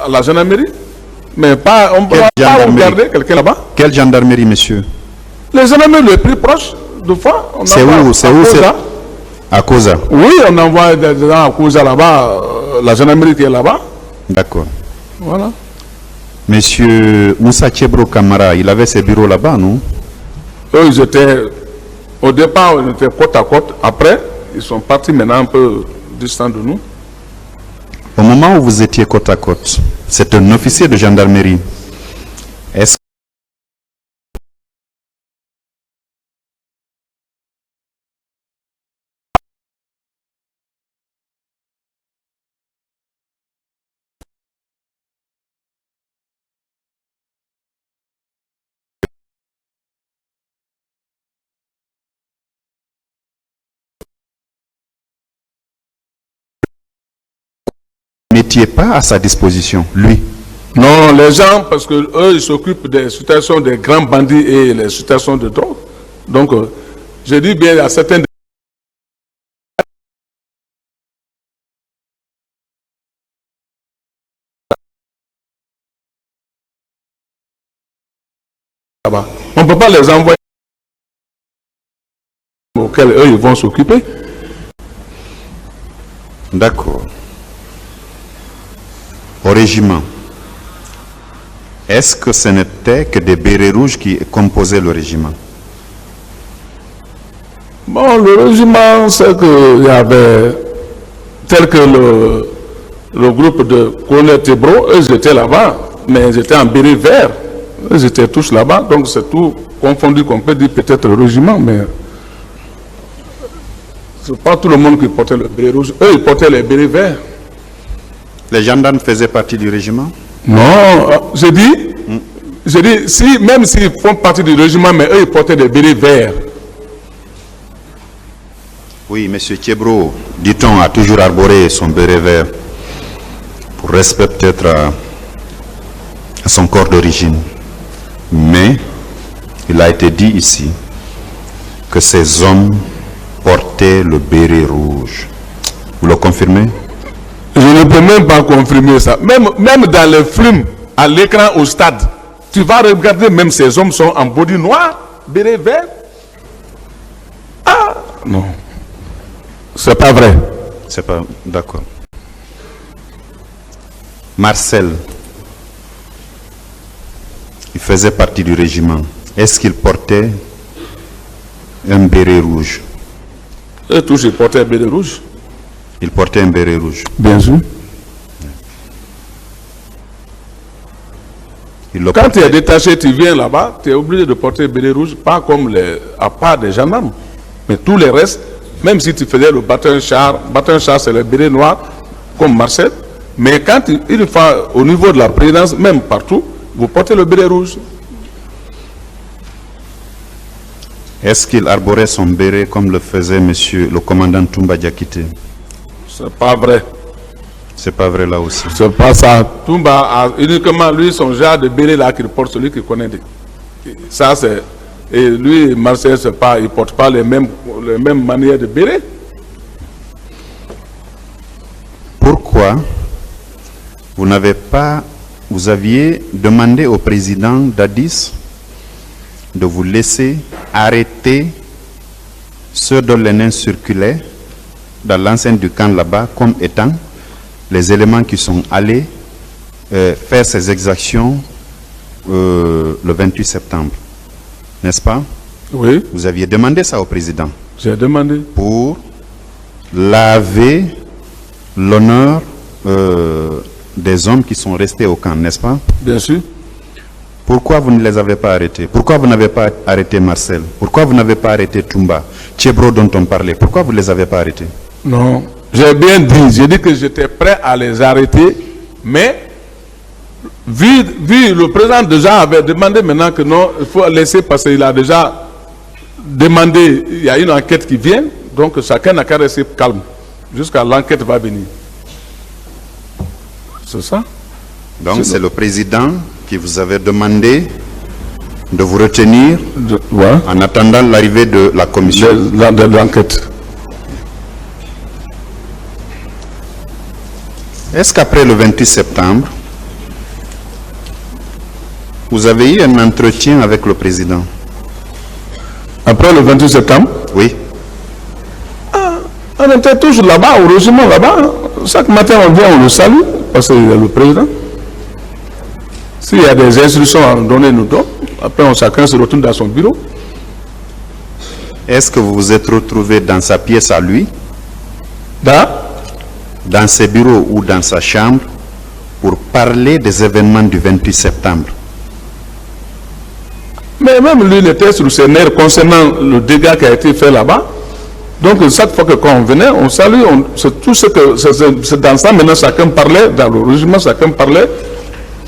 à la gendarmerie, mais pas, on ne peut pas regarder quelqu'un là-bas. Quelle gendarmerie, monsieur? Les gendarmeries les plus proches, de fois, on c'est où? C'est où? C'est à Koza. Oui, on envoie des gens à Koza là-bas, la gendarmerie qui est là-bas. D'accord. Voilà. Monsieur Moussa Tchebro Kamara, il avait ses bureaux là-bas, non? Eux, ils étaient, au départ, ils étaient côte à côte. Après, ils sont partis maintenant un peu distants de nous. Au moment où vous étiez côte à côte, c'est un officier de gendarmerie. Est-ce n'étiez pas à sa disposition, lui? Non, les gens, parce que eux, ils s'occupent des situations des grands bandits et les situations de drogue. Donc, je dis bien, à certains là-bas. On ne peut pas les envoyer auxquels eux, ils vont s'occuper. D'accord. Au régiment, est-ce que ce n'était que des bérets rouges qui composaient le régiment? Bon, le régiment, c'est qu'il y avait, tel que le groupe de colonel Tebro, eux étaient là-bas, mais ils étaient en béret vert. Ils étaient tous là-bas, donc c'est tout confondu qu'on peut dire peut-être le régiment, mais c'est pas tout le monde qui portait le béret rouge. Eux, ils portaient les bérets verts. Les gendarmes faisaient partie du régiment? Non, j'ai dit, si, même s'ils font partie du régiment, mais eux, ils portaient des bérets verts. Oui, M. Thiebro, dit-on, a toujours arboré son béret vert pour respect peut-être à son corps d'origine. Mais il a été dit ici que ces hommes portaient le béret rouge. Vous le confirmez? Je ne peux même pas confirmer ça. Même dans les films, à l'écran au stade, tu vas regarder, même ces hommes sont en body noir, béret vert. Ah, non. C'est pas vrai. C'est pas... D'accord. Marcel, il faisait partie du régiment. Est-ce qu'il portait un béret rouge? Et tous, ils portaient un béret rouge. Il portait un béret rouge. Bien sûr. Quand tu es détaché, tu viens là-bas, tu es obligé de porter un béret rouge, pas comme à part des gendarmes. Mais tous les restes, même si tu faisais le bâton-char c'est le béret noir, comme Marcel. Mais quand il faut au niveau de la présidence, même partout, vous portez le béret rouge. Est-ce qu'il arborait son béret comme le faisait le commandant Toumba Diakité? C'est pas vrai. C'est pas vrai là aussi. C'est pas ça. Toumba a uniquement lui son genre de béret là qu'il porte, celui qui connaît. Ça c'est. Et lui, Marcel, c'est pas, il porte pas les mêmes manières de béret. Pourquoi vous aviez demandé au président d'Addis de vous laisser arrêter ceux dont les nains circulaient dans l'enceinte du camp là-bas comme étant les éléments qui sont allés faire ces exactions le 28 septembre. N'est-ce pas? Oui. Vous aviez demandé ça au président. J'ai demandé. Pour laver l'honneur des hommes qui sont restés au camp, n'est-ce pas? Bien sûr. Pourquoi vous ne les avez pas arrêtés? Pourquoi vous n'avez pas arrêté Marcel? Pourquoi vous n'avez pas arrêté Toumba, Thiebro dont on parlait? Pourquoi vous ne les avez pas arrêtés? Non, j'ai bien dit. J'ai dit que j'étais prêt à les arrêter, mais vu le président déjà avait demandé maintenant que non, il faut laisser passer. Il a déjà demandé, il y a une enquête qui vient, donc chacun n'a qu'à rester calme jusqu'à l'enquête va venir. C'est ça? Donc c'est le président qui vous avait demandé de vous retenir en attendant l'arrivée de la commission. De l'enquête. Est-ce qu'après le 28 septembre, vous avez eu un entretien avec le président? Après le 28 septembre? Oui. On était toujours là-bas, au régiment là-bas. Chaque matin, on vient, on le salue, parce qu'il y a le président. S'il y a des instructions à nous donner, nous donnons. Après, chacun se retourne dans son bureau. Est-ce que vous vous êtes retrouvé dans sa pièce à lui? Dans ses bureaux ou dans sa chambre pour parler des événements du 28 septembre? Mais même lui, il était sur ses nerfs concernant le dégât qui a été fait là-bas. Donc, chaque fois que quand on venait, on salue, c'est tout ce que... C'est dans ça, maintenant, chacun parlait, dans le régiment, chacun parlait.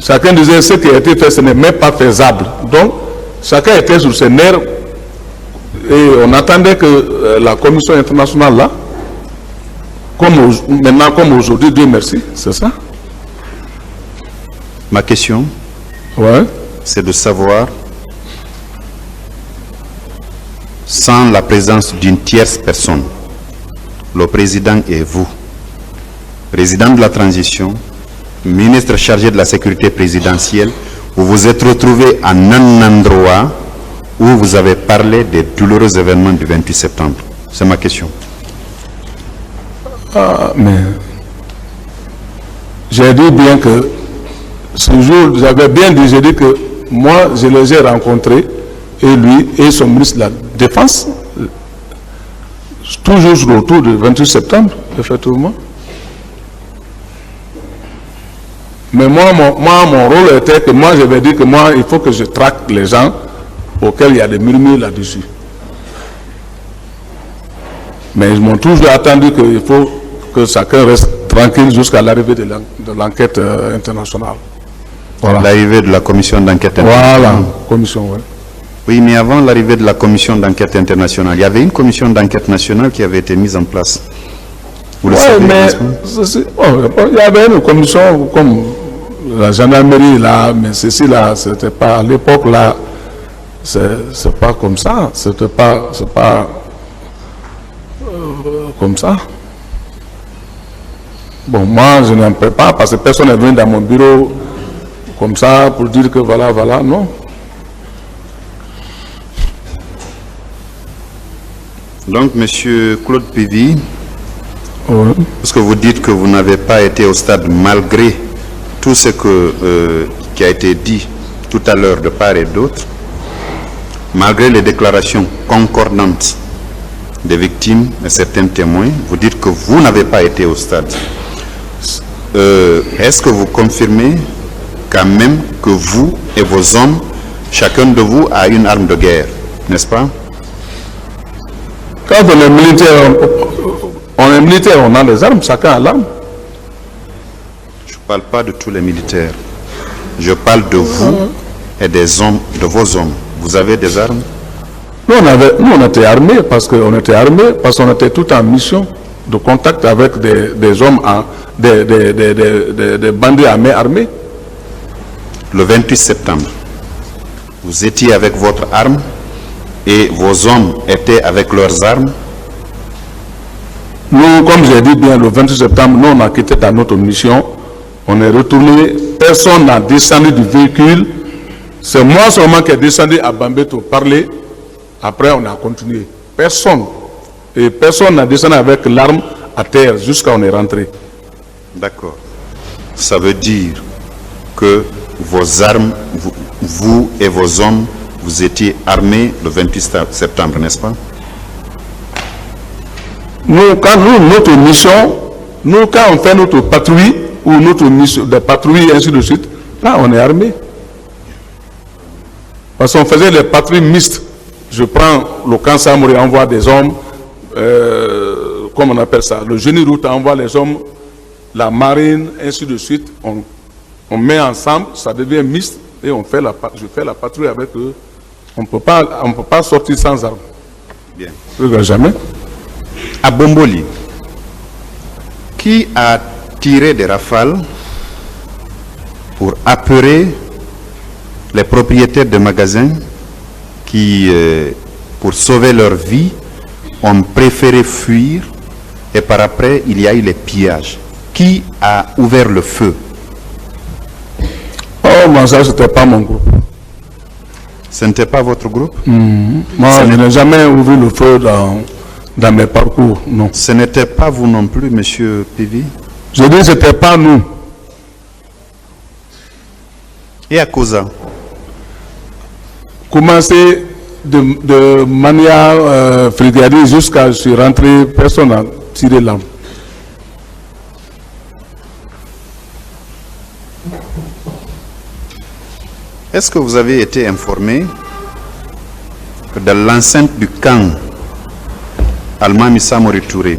Chacun disait ce qui a été fait, ce n'est même pas faisable. Donc, chacun était sur ses nerfs. Et on attendait que la commission internationale, là, maintenant comme aujourd'hui, Dieu merci, c'est ça. Ma question, c'est de savoir, sans la présence d'une tierce personne, le président et vous, président de la transition, ministre chargé de la sécurité présidentielle, vous vous êtes retrouvé en un endroit où vous avez parlé des douloureux événements du 28 septembre. C'est ma question. Ah, mais j'ai dit bien que ce jour, j'avais bien dit, j'ai dit que moi, je les ai rencontrés, et lui et son ministre de la Défense, toujours autour du 28 septembre, effectivement. Mais moi, mon rôle était que moi, j'avais dit que moi, il faut que je traque les gens auxquels il y a des murmures là-dessus. Mais ils m'ont toujours attendu qu'il faut que chacun reste tranquille jusqu'à l'arrivée de l'enquête internationale. Voilà. L'arrivée de la commission d'enquête internationale. Voilà, commission, oui. Oui, mais avant l'arrivée de la commission d'enquête internationale, il y avait une commission d'enquête nationale qui avait été mise en place. Vous le Oui, savez, mais n'est-ce pas? il y avait une commission comme la gendarmerie là, mais ceci là, c'était pas à l'époque là, c'est pas comme ça, c'est pas comme ça. Bon, moi je n'en peux pas parce que personne n'est venu dans mon bureau comme ça pour dire que voilà, non. Donc, Monsieur Claude Pévy, Oui. parce que vous dites que vous n'avez pas été au stade malgré tout ce qui a été dit tout à l'heure de part et d'autre, malgré les déclarations concordantes des victimes et certains témoins, vous dites que vous n'avez pas été au stade. Est-ce que vous confirmez quand même que vous et vos hommes, chacun de vous a une arme de guerre, n'est-ce pas? Quand on est militaire, on a les armes, chacun a l'arme. Je ne parle pas de tous les militaires. Je parle de vous et des hommes, de vos hommes. Vous avez des armes? Nous, on était armés parce qu'on était tout en mission de contact avec des hommes, des bandits armés. Le 28 septembre, vous étiez avec votre arme et vos hommes étaient avec leurs armes. Nous, comme j'ai dit bien, le 28 septembre, nous, on a quitté dans notre mission. On est retourné, personne n'a descendu du véhicule. C'est moi seulement qui ai descendu à Bambeto parler. Après, on a continué. Personne. Et personne n'a descendu avec l'arme à terre jusqu'à on est rentré. D'accord. Ça veut dire que vos armes, vous et vos hommes, vous étiez armés le 28 septembre, n'est-ce pas? Nous, quand notre mission, quand on fait notre patrouille, ou notre mission de patrouille, ainsi de suite, là, on est armé. Parce qu'on faisait les patrouilles mixtes. Je prends le camp Samori, envoie des hommes, comment on appelle ça, le génie route envoie les hommes, la marine, ainsi de suite. On met ensemble, ça devient mixte, et je fais la patrouille avec eux. On ne peut pas sortir sans armes. Bien. Jamais. À Bomboli, qui a tiré des rafales pour apeurer les propriétaires de magasins qui, pour sauver leur vie, ont préféré fuir et par après, il y a eu les pillages. Qui a ouvert le feu? Oh, moi, ça, c'était pas mon groupe. Ce n'était pas votre groupe? Moi, je n'ai jamais ouvert le feu dans mes parcours, non. Ce n'était pas vous non plus, Monsieur Pévy? Je dis que ce n'était pas nous. Et à Koza? Commencer de manière frigadier jusqu'à je suis rentré, personne n'a tiré l'arme. Est-ce que vous avez été informé que dans l'enceinte du camp Almami Samori Touré,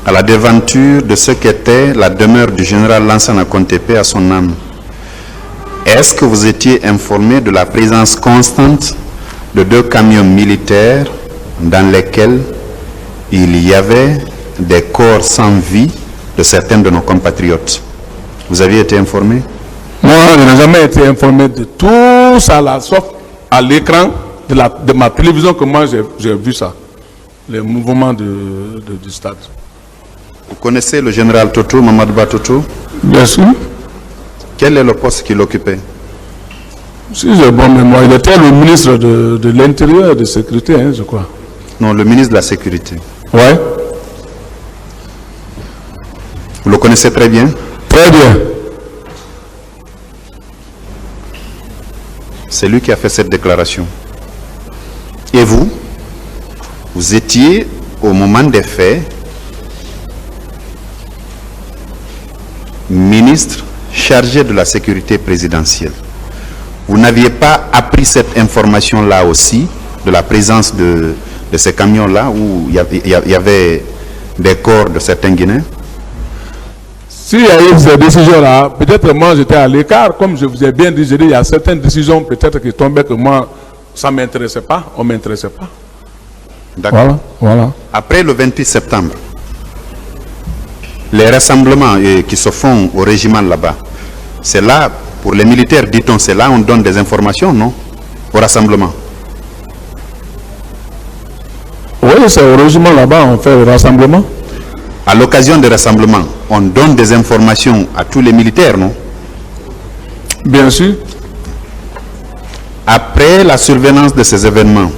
à la devanture de ce qu'était la demeure du général Lansana Contepe à son âme, est-ce que vous étiez informé de la présence constante de 2 camions militaires dans lesquels il y avait des corps sans vie de certains de nos compatriotes? Vous aviez été informé? Moi, je n'ai jamais été informé de tout ça là, sauf à l'écran de ma télévision que moi j'ai vu ça, les mouvements du stade. Vous connaissez le général Toto, Mamadouba Toto? Bien sûr. Quel est le poste qu'il occupait? Si j'ai bonne mémoire, il était le ministre de l'Intérieur et de Sécurité, hein, je crois. Non, le ministre de la Sécurité. Ouais. Vous le connaissez très bien? Très bien. C'est lui qui a fait cette déclaration. Et vous, vous étiez au moment des faits ministre chargé de la sécurité présidentielle. Vous n'aviez pas appris cette information-là aussi, de la présence de ces camions-là où il y avait des corps de certains Guinéens? S'il y a eu ces décisions-là, peut-être moi j'étais à l'écart, comme je vous ai bien dit, il y a certaines décisions peut-être qui tombaient que moi, ça ne m'intéressait pas, on ne m'intéressait pas. D'accord. Voilà, voilà. Après le 28 septembre, les rassemblements qui se font au régiment là-bas, c'est là, pour les militaires, dit-on, c'est là on donne des informations, non? Au rassemblement. Oui, c'est au régiment là-bas, on fait le rassemblement. À l'occasion des rassemblements, on donne des informations à tous les militaires, non? Bien sûr. Après la survenance de ces événements,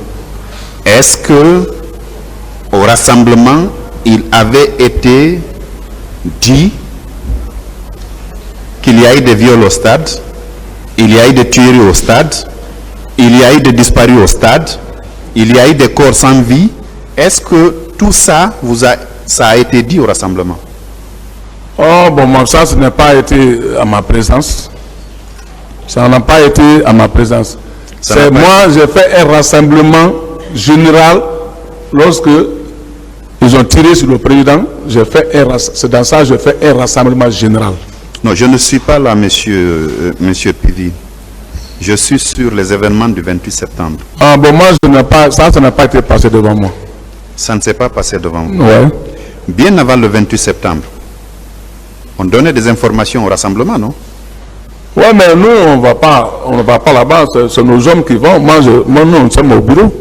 est-ce que au rassemblement, il avait été dit qu'il y a eu des viols au stade, il y a eu des tueries au stade, il y a eu des disparus au stade, il y a eu des corps sans vie? Est-ce que tout ça ça a été dit au rassemblement? Oh, bon, moi, ça n'est pas été à ma présence. Ça n'a pas été à ma présence. C'est moi, j'ai fait un rassemblement général lorsque ils ont tiré sur le président. C'est dans ça que j'ai fait un rassemblement général. Non, je ne suis pas là, monsieur Pivi. Je suis sur les événements du 28 septembre. Ah, bon, moi, ça n'a pas été passé devant moi. Ça ne s'est pas passé devant vous. Ouais. Bien avant le 28 septembre, on donnait des informations au rassemblement, non? Oui, mais nous, on ne va pas là-bas. C'est nos hommes qui vont. Moi, nous sommes au bureau.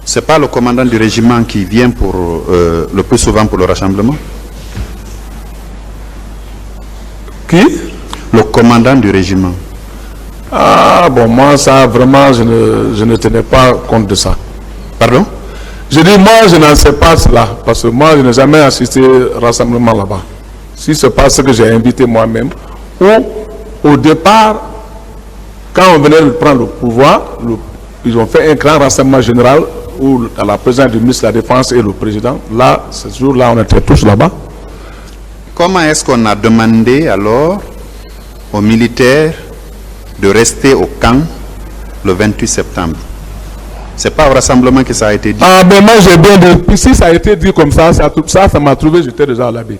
Ce n'est pas le commandant du régiment qui vient le plus souvent pour le rassemblement? Qui? Le commandant du régiment. Ah, bon, moi, ça, vraiment, je ne tenais pas compte de ça. Pardon? Je dis, moi, je n'en sais pas cela, parce que moi, je n'ai jamais assisté au rassemblement là-bas. Si c'est pas ce que j'ai invité moi-même, ou au départ, quand on venait de prendre le pouvoir, ils ont fait un grand rassemblement général où, à la présence du ministre de la Défense et le président, là, ce jour-là, on était tous là-bas. Comment est-ce qu'on a demandé alors aux militaires de rester au camp le 28 septembre? Ce n'est pas au rassemblement que ça a été dit. Ah, ben moi j'ai bien dit, si ça a été dit comme ça m'a trouvé, j'étais déjà à l'abbaye.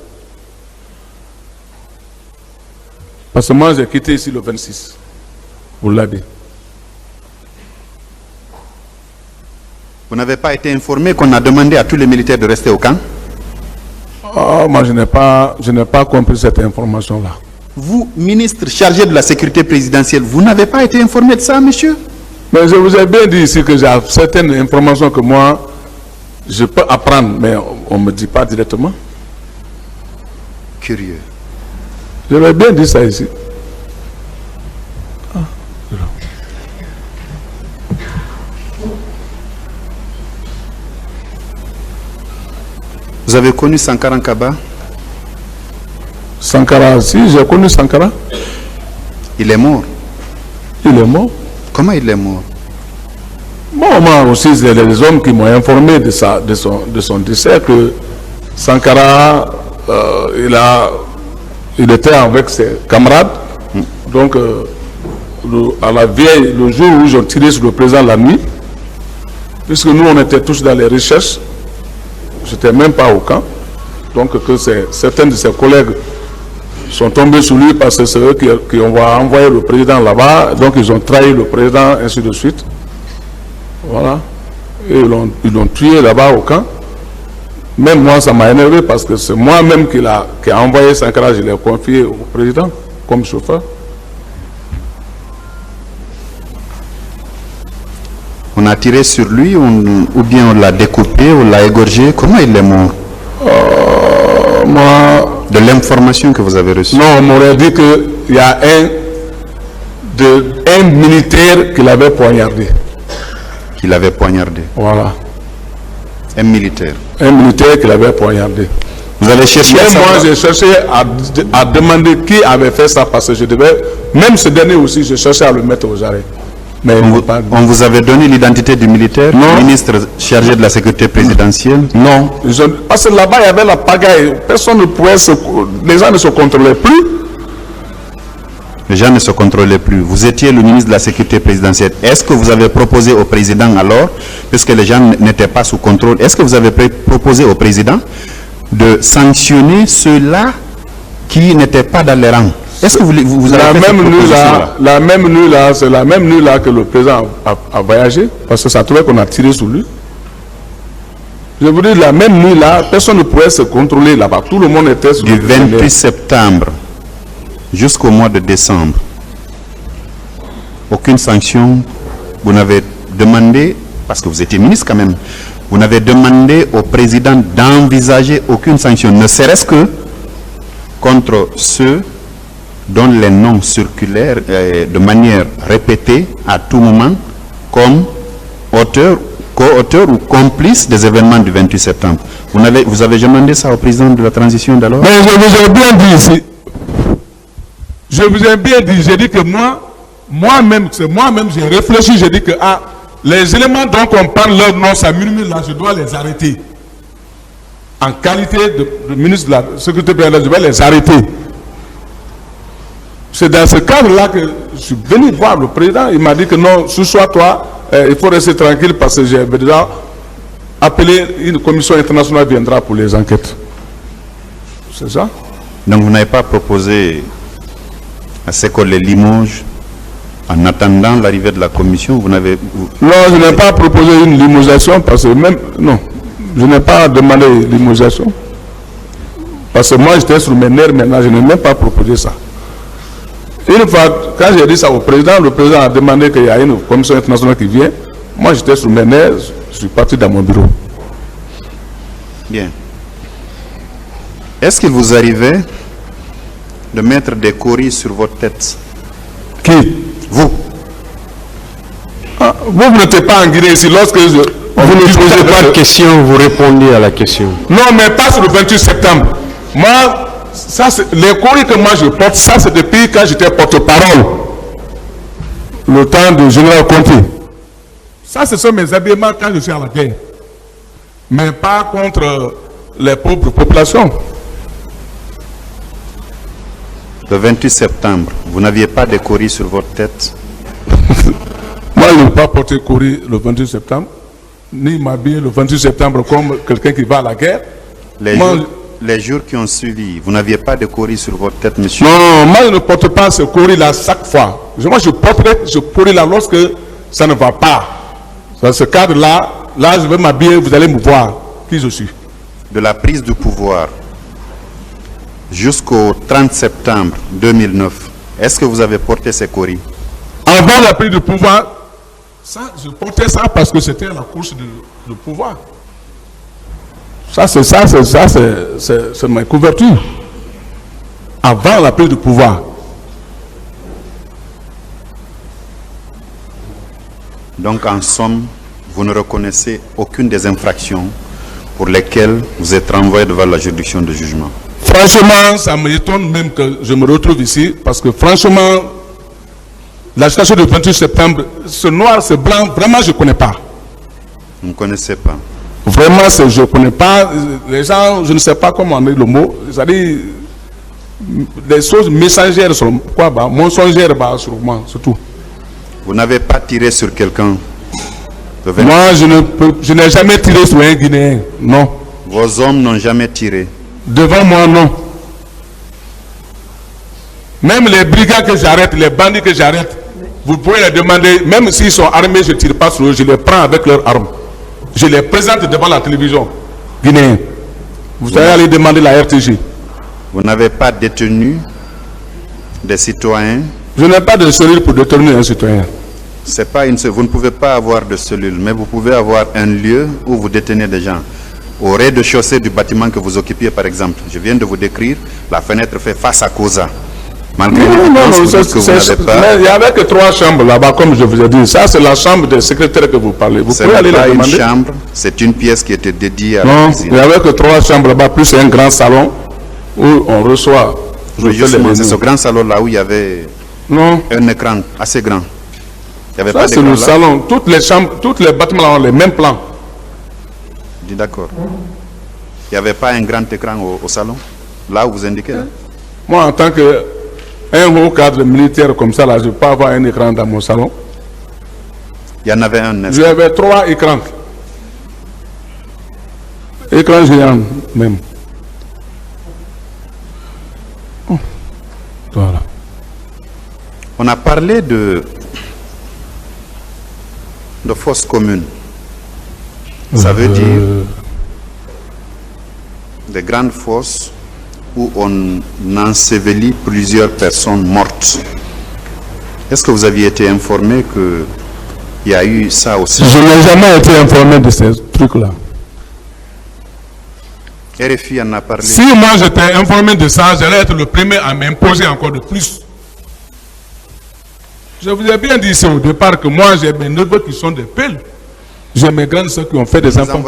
Parce que moi j'ai quitté ici le 26, pour l'abbaye. Vous n'avez pas été informé qu'on a demandé à tous les militaires de rester au camp? Ah, moi je n'ai pas compris cette information-là. Vous, ministre chargé de la sécurité présidentielle, vous n'avez pas été informé de ça, monsieur? Mais je vous ai bien dit ici que j'ai certaines informations que moi, je peux apprendre, mais on ne me dit pas directement. Curieux. Je l'ai bien dit ça ici. Vous avez connu Sankara Nkaba? Sankara, si, j'ai connu Sankara. Il est mort. Il est mort. Comment il est mort? Bon, moi aussi, c'est les hommes qui m'ont informé de son décès, que Sankara, il était avec ses camarades. Donc, à la veille, le jour où ils ont tiré sur le président la nuit, puisque nous, on était tous dans les recherches, je n'étais même pas au camp. Donc, que certains de ses collègues sont tombés sur lui parce que c'est eux qui ont envoyé le président là-bas. Donc, ils ont trahi le président, ainsi de suite. Voilà. Et ils l'ont tué là-bas au camp. Même moi, ça m'a énervé parce que c'est moi-même qui a envoyé Sankara, je l'ai confié au président comme chauffeur. On a tiré sur lui ou bien on l'a découpé, on l'a égorgé? Comment il est mort? Moi... De l'information que vous avez reçue? Non, on m'aurait dit qu'il y a un militaire qui l'avait poignardé. Qui l'avait poignardé? Voilà. Un militaire? Un militaire qui l'avait poignardé. Vous avez cherché à savoir... Moi, j'ai cherché à demander qui avait fait ça parce que je devais... Même ce dernier aussi, je cherchais à le mettre aux arrêts. Mais on vous avait donné l'identité du militaire? Non. Ministre chargé de la sécurité présidentielle? Non. Parce que là-bas, il y avait la pagaille. Personne ne pouvait les gens ne se contrôlaient plus. Les gens ne se contrôlaient plus. Vous étiez le ministre de la sécurité présidentielle. Est-ce que vous avez proposé au président alors, puisque les gens n'étaient pas sous contrôle, est-ce que vous avez proposé au président de sanctionner ceux-là qui n'étaient pas dans les rangs. Est-ce que vous avez fait cette proposition-là? La même nuit là, c'est la même nuit là que le président a voyagé, parce que ça trouvait qu'on a tiré sur lui. Je vous dis, la même nuit là, personne ne pouvait se contrôler là-bas. Tout le monde était sur du 28 septembre jusqu'au mois de décembre. Aucune sanction. Vous n'avez demandé, parce que vous étiez ministre quand même, vous n'avez demandé au président d'envisager aucune sanction, ne serait-ce que contre ceux dont les noms circulaires de manière répétée à tout moment comme auteurs, co-auteurs ou complices des événements du 28 septembre. Vous avez demandé ça au président de la transition d'alors? Mais je vous ai bien dit ici. Je vous ai bien dit, j'ai dit que moi-même, j'ai réfléchi, j'ai dit que les éléments dont on parle leur nom, ça murmure là, je dois les arrêter. En qualité de ministre de la Sécurité pénale, je vais les arrêter. C'est dans ce cadre-là que je suis venu voir le président. Il m'a dit que non, sois-toi, il faut rester tranquille parce que j'ai déjà appelé une commission internationale viendra pour les enquêtes. C'est ça? Donc vous n'avez pas proposé à ces collègues les limoges en attendant l'arrivée de la commission? Non, je n'ai pas proposé une limogeation parce que même... Non, je n'ai pas demandé limogeation. Parce que moi j'étais sur mes nerfs maintenant, je n'ai même pas proposé ça. Une fois, quand j'ai dit ça au président, le président a demandé qu'il y ait une commission internationale qui vient. Moi, j'étais sur mes nerfs, je suis parti dans mon bureau. Bien. Est-ce qu'il vous arrivait de mettre des coris sur votre tête? Qui? Vous. Vous n'êtes pas en Guinée ici. Lorsque vous ne posez pas de question, vous répondez à la question. Non, mais pas sur le 28 septembre. Moi... Ça, les courriers que moi je porte, ça c'est depuis quand j'étais porte-parole. Le temps de général Conté. Ça, ce sont mes habillements quand je suis à la guerre. Mais pas contre les pauvres populations. Le 28 septembre, vous n'aviez pas de courrier sur votre tête? Moi, je n'ai pas porté courrier le 28 septembre, ni m'habiller le 28 septembre comme quelqu'un qui va à la guerre. Les jours qui ont suivi, vous n'aviez pas de courrier sur votre tête, monsieur? Non, moi je ne porte pas ce courrier-là chaque fois. Moi je porterai ce courrier-là lorsque ça ne va pas. Dans ce cadre-là, là je vais m'habiller, vous allez me voir qui je suis. De la prise du pouvoir jusqu'au 30 septembre 2009, est-ce que vous avez porté ces courriers? Avant la prise du pouvoir, ça, je portais ça parce que c'était la course du pouvoir. Ça, c'est ma couverture. Avant la prise du pouvoir. Donc, en somme, vous ne reconnaissez aucune des infractions pour lesquelles vous êtes renvoyé devant la juridiction de jugement? Franchement, ça m'étonne même que je me retrouve ici, parce que franchement, la situation du 28 septembre, ce noir, ce blanc, vraiment, je ne connais pas. Vous ne connaissez pas? Vraiment, je ne connais pas. Les gens, je ne sais pas comment on dit le mot. C'est-à-dire, des choses messagères sur quoi, mensongères sur moi, c'est tout. Vous n'avez pas tiré sur quelqu'un? Moi, je n'ai jamais tiré sur un Guinéen, non. Vos hommes n'ont jamais tiré? Devant moi, non. Même les brigands que j'arrête, les bandits que j'arrête, vous pouvez les demander, même s'ils sont armés, je ne tire pas sur eux, je les prends avec leurs armes. Je les présente devant la télévision guinéenne. Vous allez aller demander la RTG. Vous n'avez pas détenu des citoyens? Je n'ai pas de cellule pour détenir un citoyen. Vous ne pouvez pas avoir de cellule, mais vous pouvez avoir un lieu où vous détenez des gens. Au rez-de-chaussée du bâtiment que vous occupiez, par exemple. Je viens de vous décrire, la fenêtre fait face à Cosa. Malgré il n'y avait que 3 chambres là-bas, comme je vous ai dit. Ça, c'est la chambre des secrétaires que vous parlez. Vous pouvez aller la demander. C'est pas une chambre, c'est une pièce qui était dédiée à la cuisine. Il n'y avait que 3 chambres là-bas, plus un grand salon où on reçoit. Justement, c'est ce grand salon-là où il y avait un écran assez grand. Ça, c'est le salon. Toutes les chambres, tous les bâtiments ont les mêmes plans. D'accord. Il n'y avait pas un grand écran au salon, là où vous indiquez là? Moi, en tant qu'un haut cadre militaire comme ça, là, je ne peux pas avoir un écran dans mon salon. Il y en avait un. J'avais 3 écrans. Écran géant même. Voilà. On a parlé de fosses communes. Ça veut dire des grandes fosses où on ensevelit plusieurs personnes mortes. Est-ce que vous aviez été informé qu'il y a eu ça aussi? Je n'ai jamais été informé de ces trucs-là. RFI en a parlé. Si moi j'étais informé de ça, j'allais être le premier à m'imposer encore de plus. Je vous ai bien dit ici au départ que moi j'ai mes neveux qui sont des pelles. J'ai mes grandes soeurs qui ont fait des enfants.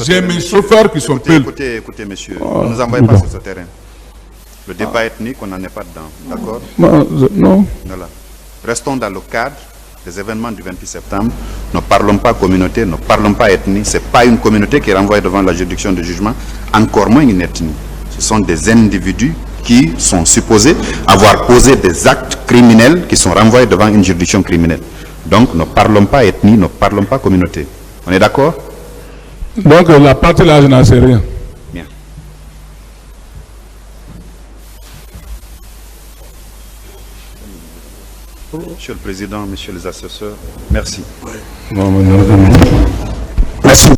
J'ai mes chauffeurs qui sont pelles. Écoutez, monsieur, ne nous envoyez pas sur ce terrain. Le débat ethnique, on n'en est pas dedans, d'accord? Non. Voilà. Restons dans le cadre des événements du 28 septembre. Ne parlons pas communauté, ne parlons pas ethnie. Ce n'est pas une communauté qui est renvoyée devant la juridiction de jugement, encore moins une ethnie. Ce sont des individus qui sont supposés avoir posé des actes criminels qui sont renvoyés devant une juridiction criminelle. Donc, ne parlons pas ethnie, ne parlons pas communauté. On est d'accord? Donc, la partie là, je n'en sais rien. Bien. Monsieur le Président, Messieurs les assesseurs, merci. Non,